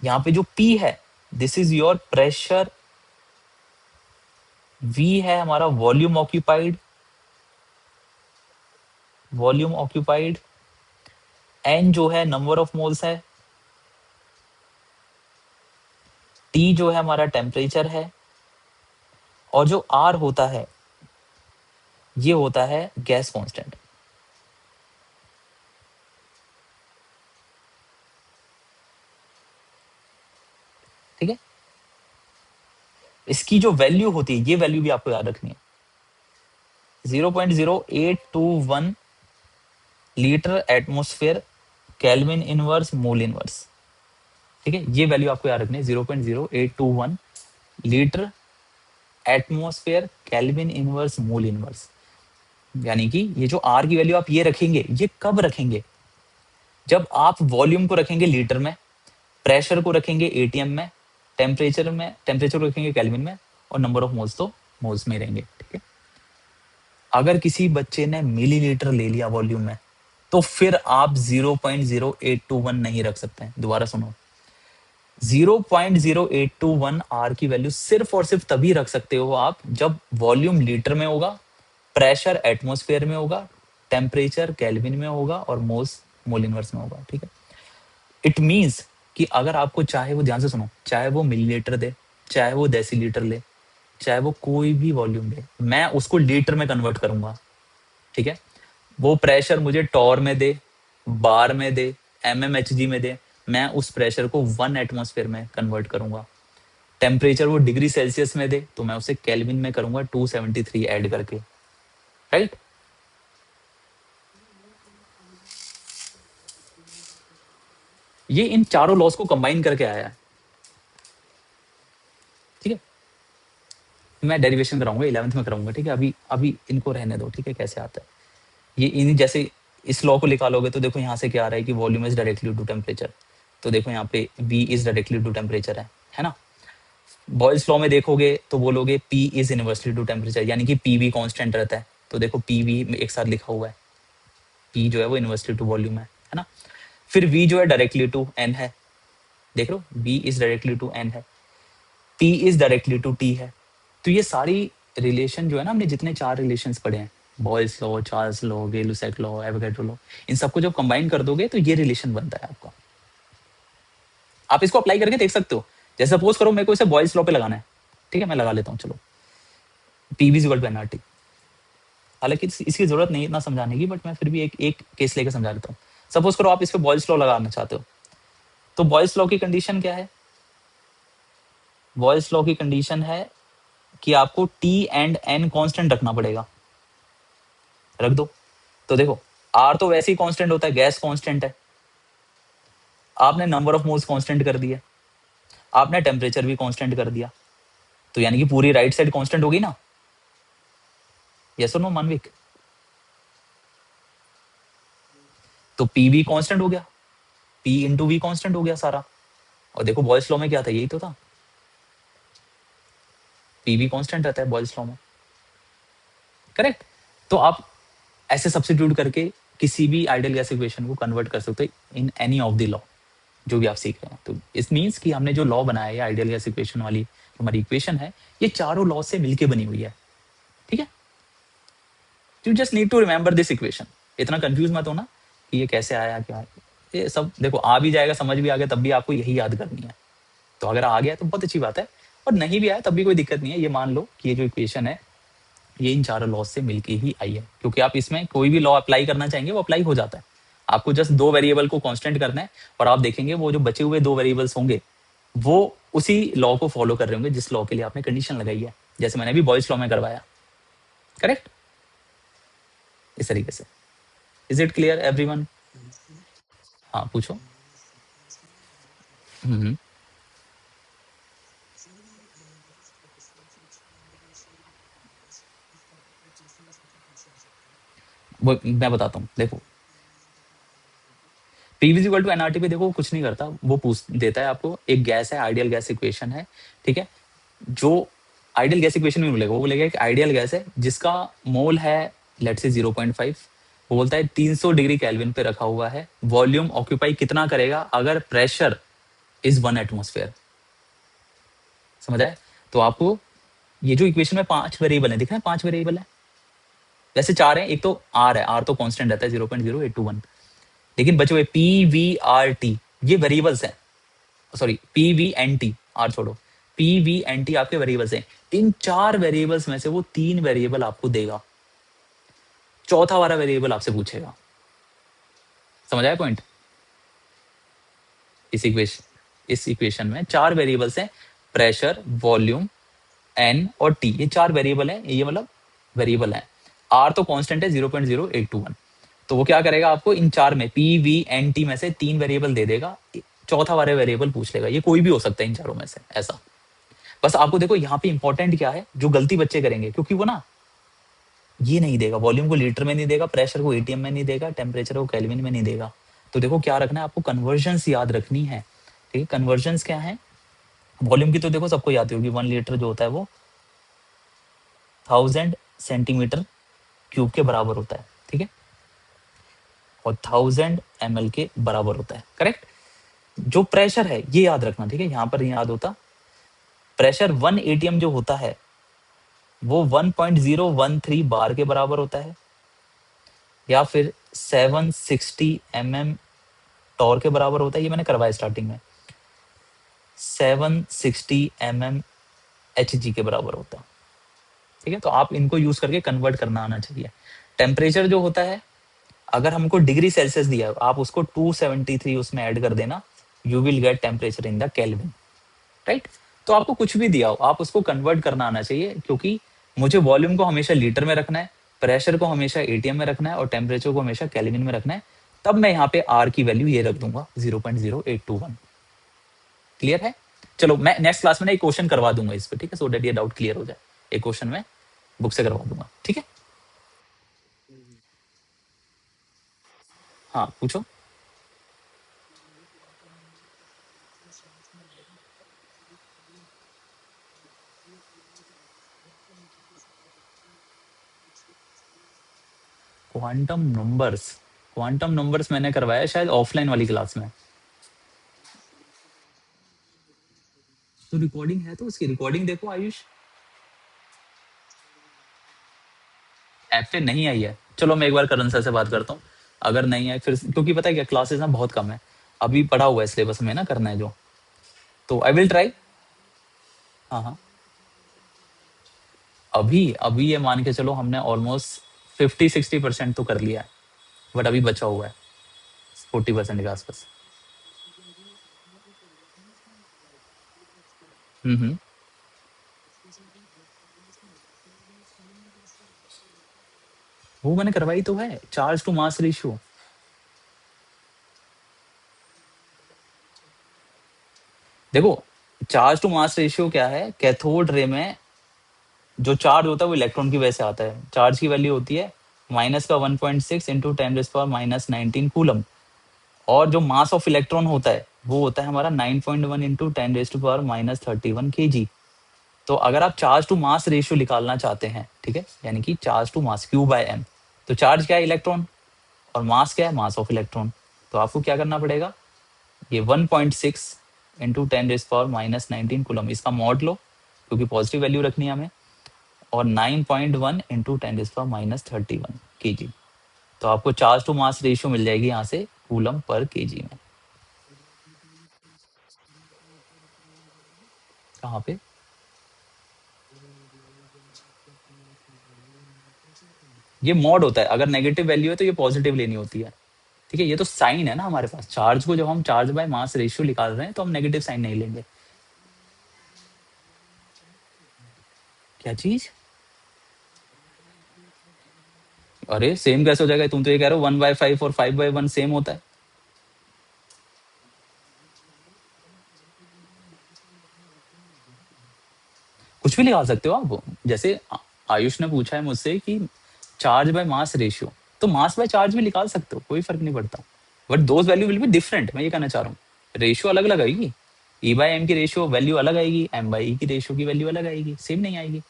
यहाँ पे जो P है this is your pressure, V है हमारा volume occupied, volume occupied, N जो है नंबर ऑफ मोल्स है, T जो है हमारा टेम्परेचर है, और जो R होता है ये होता है गैस कांस्टेंट, ठीक है। इसकी जो वैल्यू होती है ये वैल्यू भी आपको याद रखनी है, 0.0821 litre atmosphere kelvin inverse mole inverse, ठीक है। ये वैल्यू आपको याद रखनी है 0.0821 litre atmosphere kelvin inverse mole inverse. यानी कि ये जो आर की वैल्यू आप ये रखेंगे, ये कब रखेंगे? जब आप वॉल्यूम को रखेंगे लीटर में, प्रेशर को रखेंगे एटीएम में, टेम्परेचर को रखेंगे केल्विन में, और नंबर ऑफ मोल्स तो मोल्स में रहेंगे, ठीक है। अगर किसी बच्चे ने मिलीलीटर ले लिया वॉल्यूम में तो फिर आप 0.0821 नहीं रख सकते हैं। दोबारा सुनो, 0.0821 आर की वैल्यू सिर्फ और सिर्फ तभी रख सकते हो आप जब वॉल्यूम लीटर में होगा, प्रेशर एटमॉस्फेयर में होगा, टेम्परेचर केल्विन में होगा, और मोल्स मोल इनवर्स में होगा, ठीक है। इट मींस कि अगर आपको चाहे वो, ध्यान से सुनो, चाहे वो मिलीलीटर दे, चाहे वो डेसीलीटर ले, चाहे वो कोई भी वॉल्यूम ले, मैं उसको लीटर में कन्वर्ट करूंगा। ठीक है, वो प्रेशर मुझे टॉर में दे, बार में दे, mmHg में दे, मैं उस प्रेशर को 1 एटमॉस्फेयर में कन्वर्ट करूंगा। टेम्परेचर वो डिग्री सेल्सियस में दे तो मैं उसे केल्विन में करूंगा 273 ऐड करके। राइट, ये इन चारों लॉस को कंबाइन करके आया है। ठीक है, मैं डेरिवेशन कराऊंगा 11th में कराऊंगा। ठीक है, अभी अभी इनको रहने दो। ठीक है, कैसे आता है ये, इन जैसे इस लॉ को निकालोगे तो देखो यहाँ से क्या आ रहा है कि volume is directly to temperature. तो देखो यहाँ पे V is directly to temperature है ना। बॉयल्स लॉ में देखोगे तो बोलोगे P is inversely to temperature, यानी कि PV कांस्टेंट रहता है। तो देखो PV में एक साथ लिखा हुआ है, P जो है वो इनवर्सली टू वॉल्यूम है ना। फिर V जो है डायरेक्टली टू N है, देख लो V is directly to N है, P is directly to T है। तो ये सारी रिलेशन जो है ना, हमने जितने 4 रिलेशंस पढ़े हैं, बॉयल्स लॉ, चार्ल्स लॉ, गay-lussac लॉ, एवोगैड्रो लॉ, इन सबको जब कंबाइन कर दोगे तो ये रिलेशन बनता है आपका। आप इसको अप्लाई करके देख सकते हो। जैसे सपोज करो मेरे को इसे बॉयल्स लॉ पे लगाना है, ठीक है, मैं लगा लेता हूँ। चलो, PV is equal to nRT। हालांकि इसकी जरूरत नहीं इतना समझाने की, बट मैं फिर भी एक केस लेकर समझा देता हूँ। सपोज करो आप इस पे बॉयल्स लॉ लगाना चाहते हो, तो बॉयल्स लॉ की कंडीशन क्या है? बॉयल्स लॉ की कंडीशन है कि आपको T एंड N कांस्टेंट रखना पड़ेगा। रख दो। तो देखो R तो वैसे ही कांस्टेंट होता है, गैस कांस्टेंट है। आपने नंबर ऑफ मोल्स कांस्टेंट कर दिया, आपने टेम्परेचर भी कांस्टेंट कर दिया, तो यानी कि पूरी राइट साइड कांस्टेंट होगी ना। यस और नो मानविक? तो P भी कांस्टेंट हो गया, P इंटू V कांस्टेंट हो गया सारा। और देखो बॉयल्स लॉ में क्या था, यही तो था, P भी कांस्टेंट रहता है बॉयल्स लॉ में। करेक्ट। तो आप ऐसे सब्स्टिट्यूट करके किसी भी आइडियल गैस इक्वेशन को कन्वर्ट कर सकते हो in any of the law जो भी आप सीख रहे हैं। तो इस मीन्स कि हमने जो लॉ बनाया है आइडियल गैस इक्वेशन वाली हमारी इक्वेशन है, ये चारों लॉ से मिलके बनी हुई है। ठीक है, you just need to remember this equation. इतना कंफ्यूज मत होना कि ये कैसे आया क्या है। ये सब देखो आ भी जाएगा, समझ भी आ गया, तब भी आपको यही याद करनी है। तो अगर आ गया तो बहुत अच्छी बात है, और नहीं भी आया तब भी कोई दिक्कत नहीं है। ये मान लो कि ये जो इक्वेशन है ये इन चारों लॉज से मिलके ही आई है, क्योंकि आप इसमें कोई भी लॉ अप्लाई करना चाहेंगे वो अप्लाई हो जाता है। आपको जस्ट 2 वेरिएबल को कांस्टेंट करना है, और आप देखेंगे वो जो बचे हुए 2 वेरिएबल्स होंगे वो उसी लॉ को फॉलो कर रहे होंगे जिस लॉ के लिए आपने कंडीशन लगाई है, जैसे मैंने भी बॉयल्स लॉ में करवाया। करेक्ट, इस तरीके से। Is it clear everyone? हाँ पूछो। हम्म, वो मैं बताता हूँ। देखो PV इक्वल टू nRT पे देखो कुछ नहीं करता, वो पूछ देता है आपको एक गैस है, आइडियल गैस इक्वेशन है। ठीक है, जो आइडियल गैस इक्वेशन में मिलेगा वो बोलेगा एक आइडियल गैस है जिसका मोल है लेट से 0.5। वो बोलता है 300 डिग्री केल्विन पे रखा हुआ है, वॉल्यूम ऑक्यूपाई कितना करेगा अगर प्रेशर इज 1 एटमॉस्फेयर। समझ आए? तो आपको ये जो इक्वेशन में 5 वेरिएबल है, दिख रहा है 5 वेरिएबल है, वैसे 4 है। एक तो R है, R तो कांस्टेंट रहता है 0.0821, लेकिन बचे हुए PVRT ये वेरिएबल्स हैं। सॉरी PVNT, R छोड़ो, PVNT आपके वेरिएबल्स हैं। इन 4 वेरिएबल्स में से वो 3 वेरिएबल आपको देगा, चौथा वाला वेरिएबल आपसे पूछेगा। समझ आया पॉइंट? इस इक्वेशन में 4 वेरिएबल्स हैं, प्रेशर, वॉल्यूम, N और T, ये 4 वेरिएबल हैं। ये मतलब वेरिएबल है। R तो कांस्टेंट है 0.0821। तो वो क्या करेगा, आपको इन 4 में PVNT में से 3 वेरिएबल दे देगा, चौथा वाला वेरिएबल पूछ लेगा। ये कोई भी हो सकता है इन चारों में से, ऐसा। बस आपको देखो यहाँ पे इंपॉर्टेंट क्या है, जो गलती बच्चे करेंगे, क्योंकि वो ना ये नहीं देगा, वॉल्यूम को लीटर में नहीं देगा, प्रेशर को ATM में नहीं देगा, टेम्परेचर को केल्विन में नहीं देगा। तो देखो क्या रखना है आपको, कन्वर्जन्स याद रखनी है। ठीक है, कन्वर्जन्स क्या है? वॉल्यूम की तो देखो सबको याद होगी, 1 लीटर जो होता है वो 1000 सेंटीमीटर क्यूब के बराबर होता है। ठीक है, और 1000 ml के बराबर होता है। करेक्ट। जो प्रेशर है ये याद रखना, ठीक है, यहाँ पर याद होता प्रेशर 1 ATM जो होता है वो 1.013 बार के बराबर होता है, या फिर 760 mm टॉर के बराबर होता है। ये मैंने करवाया स्टार्टिंग में, 760 mm Hg के बराबर होता है। ठीक है, तो आप इनको यूज करके कन्वर्ट करना आना चाहिए। टेम्परेचर जो होता है, अगर हमको डिग्री सेल्सियस दिया आप उसको 273 उसमें ऐड कर देना, you will get temperature in the kelvin, right. तो आपको कुछ भी दिया हो आप उसको कन्वर्ट करना आना चाहिए, क्योंकि मुझे वॉल्यूम को हमेशा लीटर में रखना है, प्रेशर को हमेशा एटीएम में रखना है और टेम्परेचर को हमेशा केल्विन में रखना है। तब मैं यहाँ पे आर की वैल्यू ये रख दूंगा 0.0821। क्लियर है? चलो मैं नेक्स्ट क्लास में ना एक क्वेश्चन करवा दूंगा इस पे, ठीक है, सो डेट ये डाउट क्लियर हो जाए। एक क्वेश्चन में बुक से करवा दूंगा, ठीक है। हाँ पूछो। क्वांटम नंबर्स मैंने करवाया शायद ऑफलाइन वाली क्लास में। तो रिकॉर्डिंग है तो उसकी रिकॉर्डिंग देखो आयुष, ऐप पे नहीं आई है। चलो मैं एक बार करण सर से बात करता हूँ, अगर नहीं है फिर, क्योंकि पता है क्या क्लासेस ना बहुत कम है, अभी पढ़ा हुआ है सिलेबस में ना करना है जो, तो आई विल ट्राई। हाँ हाँ, अभी अभी ये मान के चलो हमने ऑलमोस्ट 50-60% तो कर लिया है, बट अभी बचा हुआ है 40% के आसपास। हम्म। वो मैंने करवाई तो है, चार्ज टू मास रेशियो। देखो, चार्ज टू मास रेशियो क्या है, कैथोड रे में जो चार्ज होता है वो इलेक्ट्रॉन की वजह से आता है। चार्ज की वैल्यू होती है माइनस का 1.6 इंटू 10⁻⁻19 कूलम, और जो मास ऑफ इलेक्ट्रॉन होता है वो होता है हमारा 9.1 इंटू 10⁻⁻31 kg। तो अगर आप चार्ज टू मास रेशियो निकालना चाहते हैं, ठीक है, यानी कि चार्ज टू मास Q/m, तो चार्ज क्या है इलेक्ट्रॉन, और मास क्या है, मास ऑफ इलेक्ट्रॉन। तो आपको क्या करना पड़ेगा, ये 1.6 इंटू 10⁻⁻19 कूलम, इसका मॉड लो क्योंकि पॉजिटिव वैल्यू रखनी है हमें, और 9.1 इंटू 10⁻31 kg। तो आपको चार्ज टू मास रेशियो मिल जाएगी यहाँ से कूलम पर केजी में। कहाँ पे? ये मॉड होता है, अगर नेगेटिव वैल्यू है तो ये पॉजिटिव लेनी होती है। ठीक है, ये तो साइन है ना हमारे पास, चार्ज को जब हम चार्ज बाय मास रेशियो निकाल रहे हैं तो हम नेगेटिव साइन नहीं लेंगे। क्या चीज? अरे सेम कैसे हो जाएगा, तुम तो ये कह रहे हो 1/5 और 5/1 सेम होता है। कुछ भी निकाल सकते हो आप, जैसे आयुष ने पूछा है मुझसे कि चार्ज बाय मास रेशियो, तो मास बाय चार्ज भी निकाल सकते हो, कोई फर्क नहीं पड़ता। But those value will be different, मैं ये कहना चाह रहा हूँ। रेशियो अलग अलग आएगी, E/m की रेशियो वैल्यू अलग आएगी, M/E की रेशियो की वैल्यू अलग आएगी, सेम नहीं आएगी।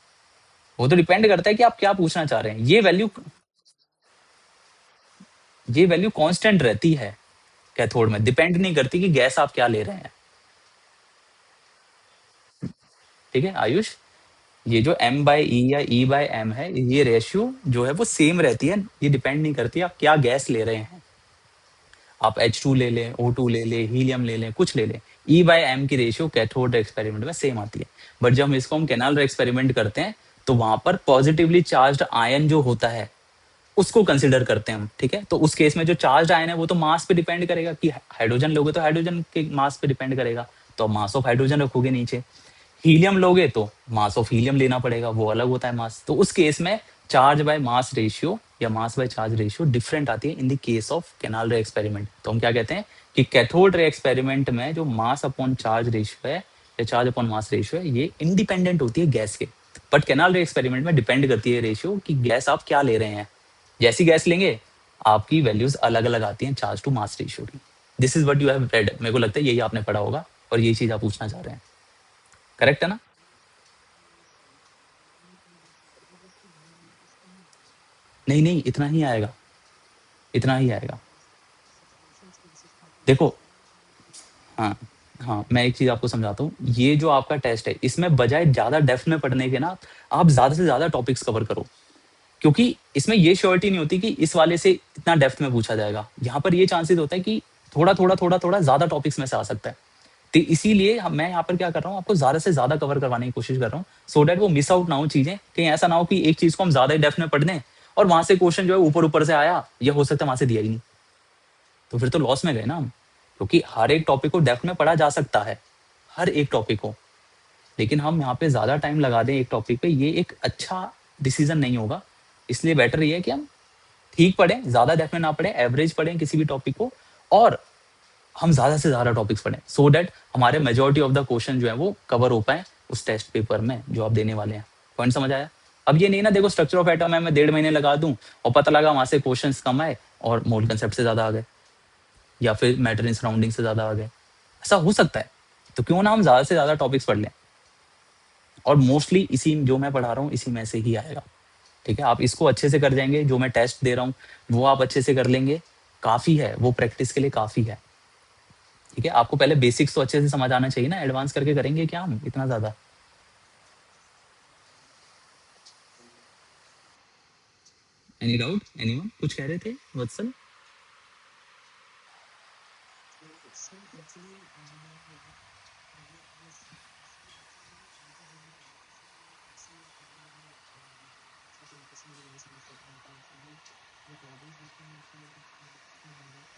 वो तो डिपेंड करता है कि आप क्या पूछना चाह रहे हैं। ये वैल्यू कांस्टेंट रहती है कैथोड में, डिपेंड नहीं करती कि गैस आप क्या ले रहे हैं। ठीक है आयुष, ये जो M/E या E/m है, ये रेशियो जो है वो सेम रहती है, ये डिपेंड नहीं करती आप क्या गैस ले रहे हैं। आप H2 ले लें, O2 ले लें, हीलियम ले लें, कुछ ले लें, E/m की रेशियो कैथोड एक्सपेरिमेंट में सेम आती है। बट जब हम इसको कैनाल एक्सपेरिमेंट करते हैं तो वहां पर पॉजिटिवली चार्ज आयन जो होता है उसको कंसिडर करते हैं हम। ठीक है, तो उस केस में जो चार्ज आयन है वो तो मास पे डिपेंड करेगा, कि हाइड्रोजन लोगे तो हाइड्रोजन के मास पे डिपेंड करेगा, तो मास ऑफ हाइड्रोजन रखोगे नीचे। हीलियम लोगे तो मास ऑफ हीलियम लेना पड़ेगा, वो अलग होता है मास। तो उस केस में चार्ज बाय मास रेशियो या mass by charge ratio different आती है in the case of canal रे एक्सपेरिमेंट। तो हम क्या कहते हैं कि कैथोड रे एक्सपेरिमेंट में जो मास अपॉन चार्ज रेशियो है या चार्ज अपॉन मास रेशियो है, ये इंडिपेंडेंट होती है गैस के। बट कैनाल रे एक्सपेरिमेंट में डिपेंड करती है रेशियो कि गैस आप क्या ले रहे हैं। जैसी गैस लेंगे आपकी वैल्यूज अलग अलग आती हैं चार्ज टू मास रेशियो की। This is what you have read, मेरे को लगता है यही आपने पढ़ा होगा और यही चीज आप पूछना चाह रहे हैं। करेक्ट है ना? नहीं नहीं, इतना ही आएगा, इतना ही आएगा। देखो, हाँ हाँ, मैं एक चीज आपको समझाता हूँ। ये जो आपका टेस्ट है, इसमें बजाय ज्यादा डेप्थ में पढ़ने के ना, आप ज्यादा से ज्यादा टॉपिक्स कवर करो, क्योंकि इसमें ये श्योरिटी नहीं होती कि इस वाले से इतना डेप्थ में पूछा जाएगा। यहाँ पर ये चांसेस होता है कि थोड़ा थोड़ा थोड़ा थोड़ा ज्यादा टॉपिक्स में से आ सकता है। तो इसीलिए मैं यहाँ पर क्या कर रहा हूँ, आपको ज्यादा से ज्यादा कवर करवाने की कोशिश कर रहा हूँ, सो डैट वो मिस आउट ना हो चीजें। कहीं ऐसा ना हो कि एक चीज को हम ज्यादा ही डेप्थ में पढ़ दें और वहां से क्वेश्चन जो है ऊपर ऊपर से आया, ये हो सकता है वहां से दिया ही नहीं, तो फिर तो लॉस में गए ना हम। क्योंकि हर एक टॉपिक को डेप्थ में पढ़ा जा सकता है, हर एक टॉपिक को, लेकिन हम यहाँ पे ज्यादा टाइम लगा दें एक टॉपिक पे, ये एक अच्छा डिसीजन नहीं होगा। इसलिए बेटर ये है कि हम ठीक पढ़ें, ज्यादा डेप्थ में ना पढ़ें, एवरेज पढ़ें किसी भी टॉपिक को, और हम ज्यादा से ज्यादा टॉपिक्स पढ़ें, सो दैट हमारे मेजोरिटी ऑफ द क्वेश्चन जो है वो कवर हो पाए उस टेस्ट पेपर में जो आप देने वाले हैं। पॉइंट समझ आया? अब ये नहीं ना देखो स्ट्रक्चर ऑफ एटम है, मैं 1.5 महीने लगा दूं और पता लगा वहां से क्वेश्चन कम आए और मोल कंसेप्ट से ज्यादा आ गए, या फिर मैटर इन सराउंडिंग से ज्यादा आ गए, ऐसा हो सकता है। तो क्यों ना हम ज्यादा से ज्यादा टॉपिक्स पढ़ लें, और मोस्टली इसी जो मैं पढ़ा रहा हूँ इसी में से ही आएगा। ठीक है, आप इसको अच्छे से कर जाएंगे, जो मैं टेस्ट दे रहा हूँ वो आप अच्छे से कर लेंगे, काफी है वो, प्रैक्टिस के लिए काफी है। ठीक है, आपको पहले बेसिक्स तो अच्छे से समझ आना चाहिए ना, एडवांस करके करेंगे क्या हम इतना ज्यादा? एनी डाउट, एनीवन कुछ कह रहे थे वत्सल?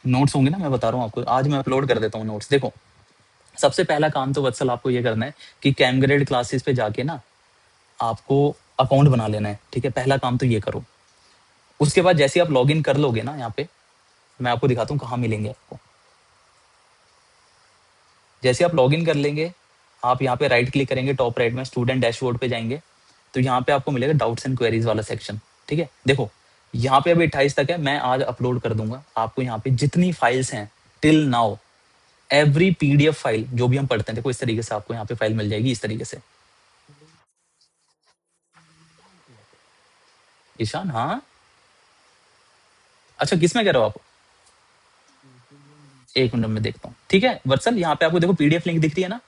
नोट्स होंगे ना, मैं बता रहा हूँ आपको, आज मैं अपलोड कर देता हूँ नोट्स। देखो, सबसे पहला काम तो वत्सल आपको ये करना है कि कैमग्रेड क्लासेस पे जाके ना आपको अकाउंट बना लेना है। ठीक है, पहला काम तो ये करो। उसके बाद जैसे आप लॉगिन कर लोगे ना, यहाँ पे मैं आपको दिखाता हूँ कहाँ मिलेंगे आपको। जैसे आप लॉगिन कर लेंगे, आप यहाँ पे राइट क्लिक करेंगे, टॉप राइट में स्टूडेंट डैशबोर्ड पे जाएंगे, तो यहाँ पे आपको मिलेगा डाउट्स एंड क्वेरीज वाला सेक्शन। ठीक है, देखो यहाँ पे अभी 28 तक है, मैं आज अपलोड कर दूंगा आपको। यहाँ पे जितनी फाइल्स हैं till now, every PDF file जो भी हम पढ़ते हैं, देखो इस तरीके से आपको यहाँ पे फाइल मिल जाएगी, इस तरीके से। ईशान, हाँ, अच्छा किस में कह रहे हो आप? एक मिनट में देखता हूँ। ठीक है वत्सल, यहाँ पे आपको देखो पीडीएफ लिंक दिख रही है ना,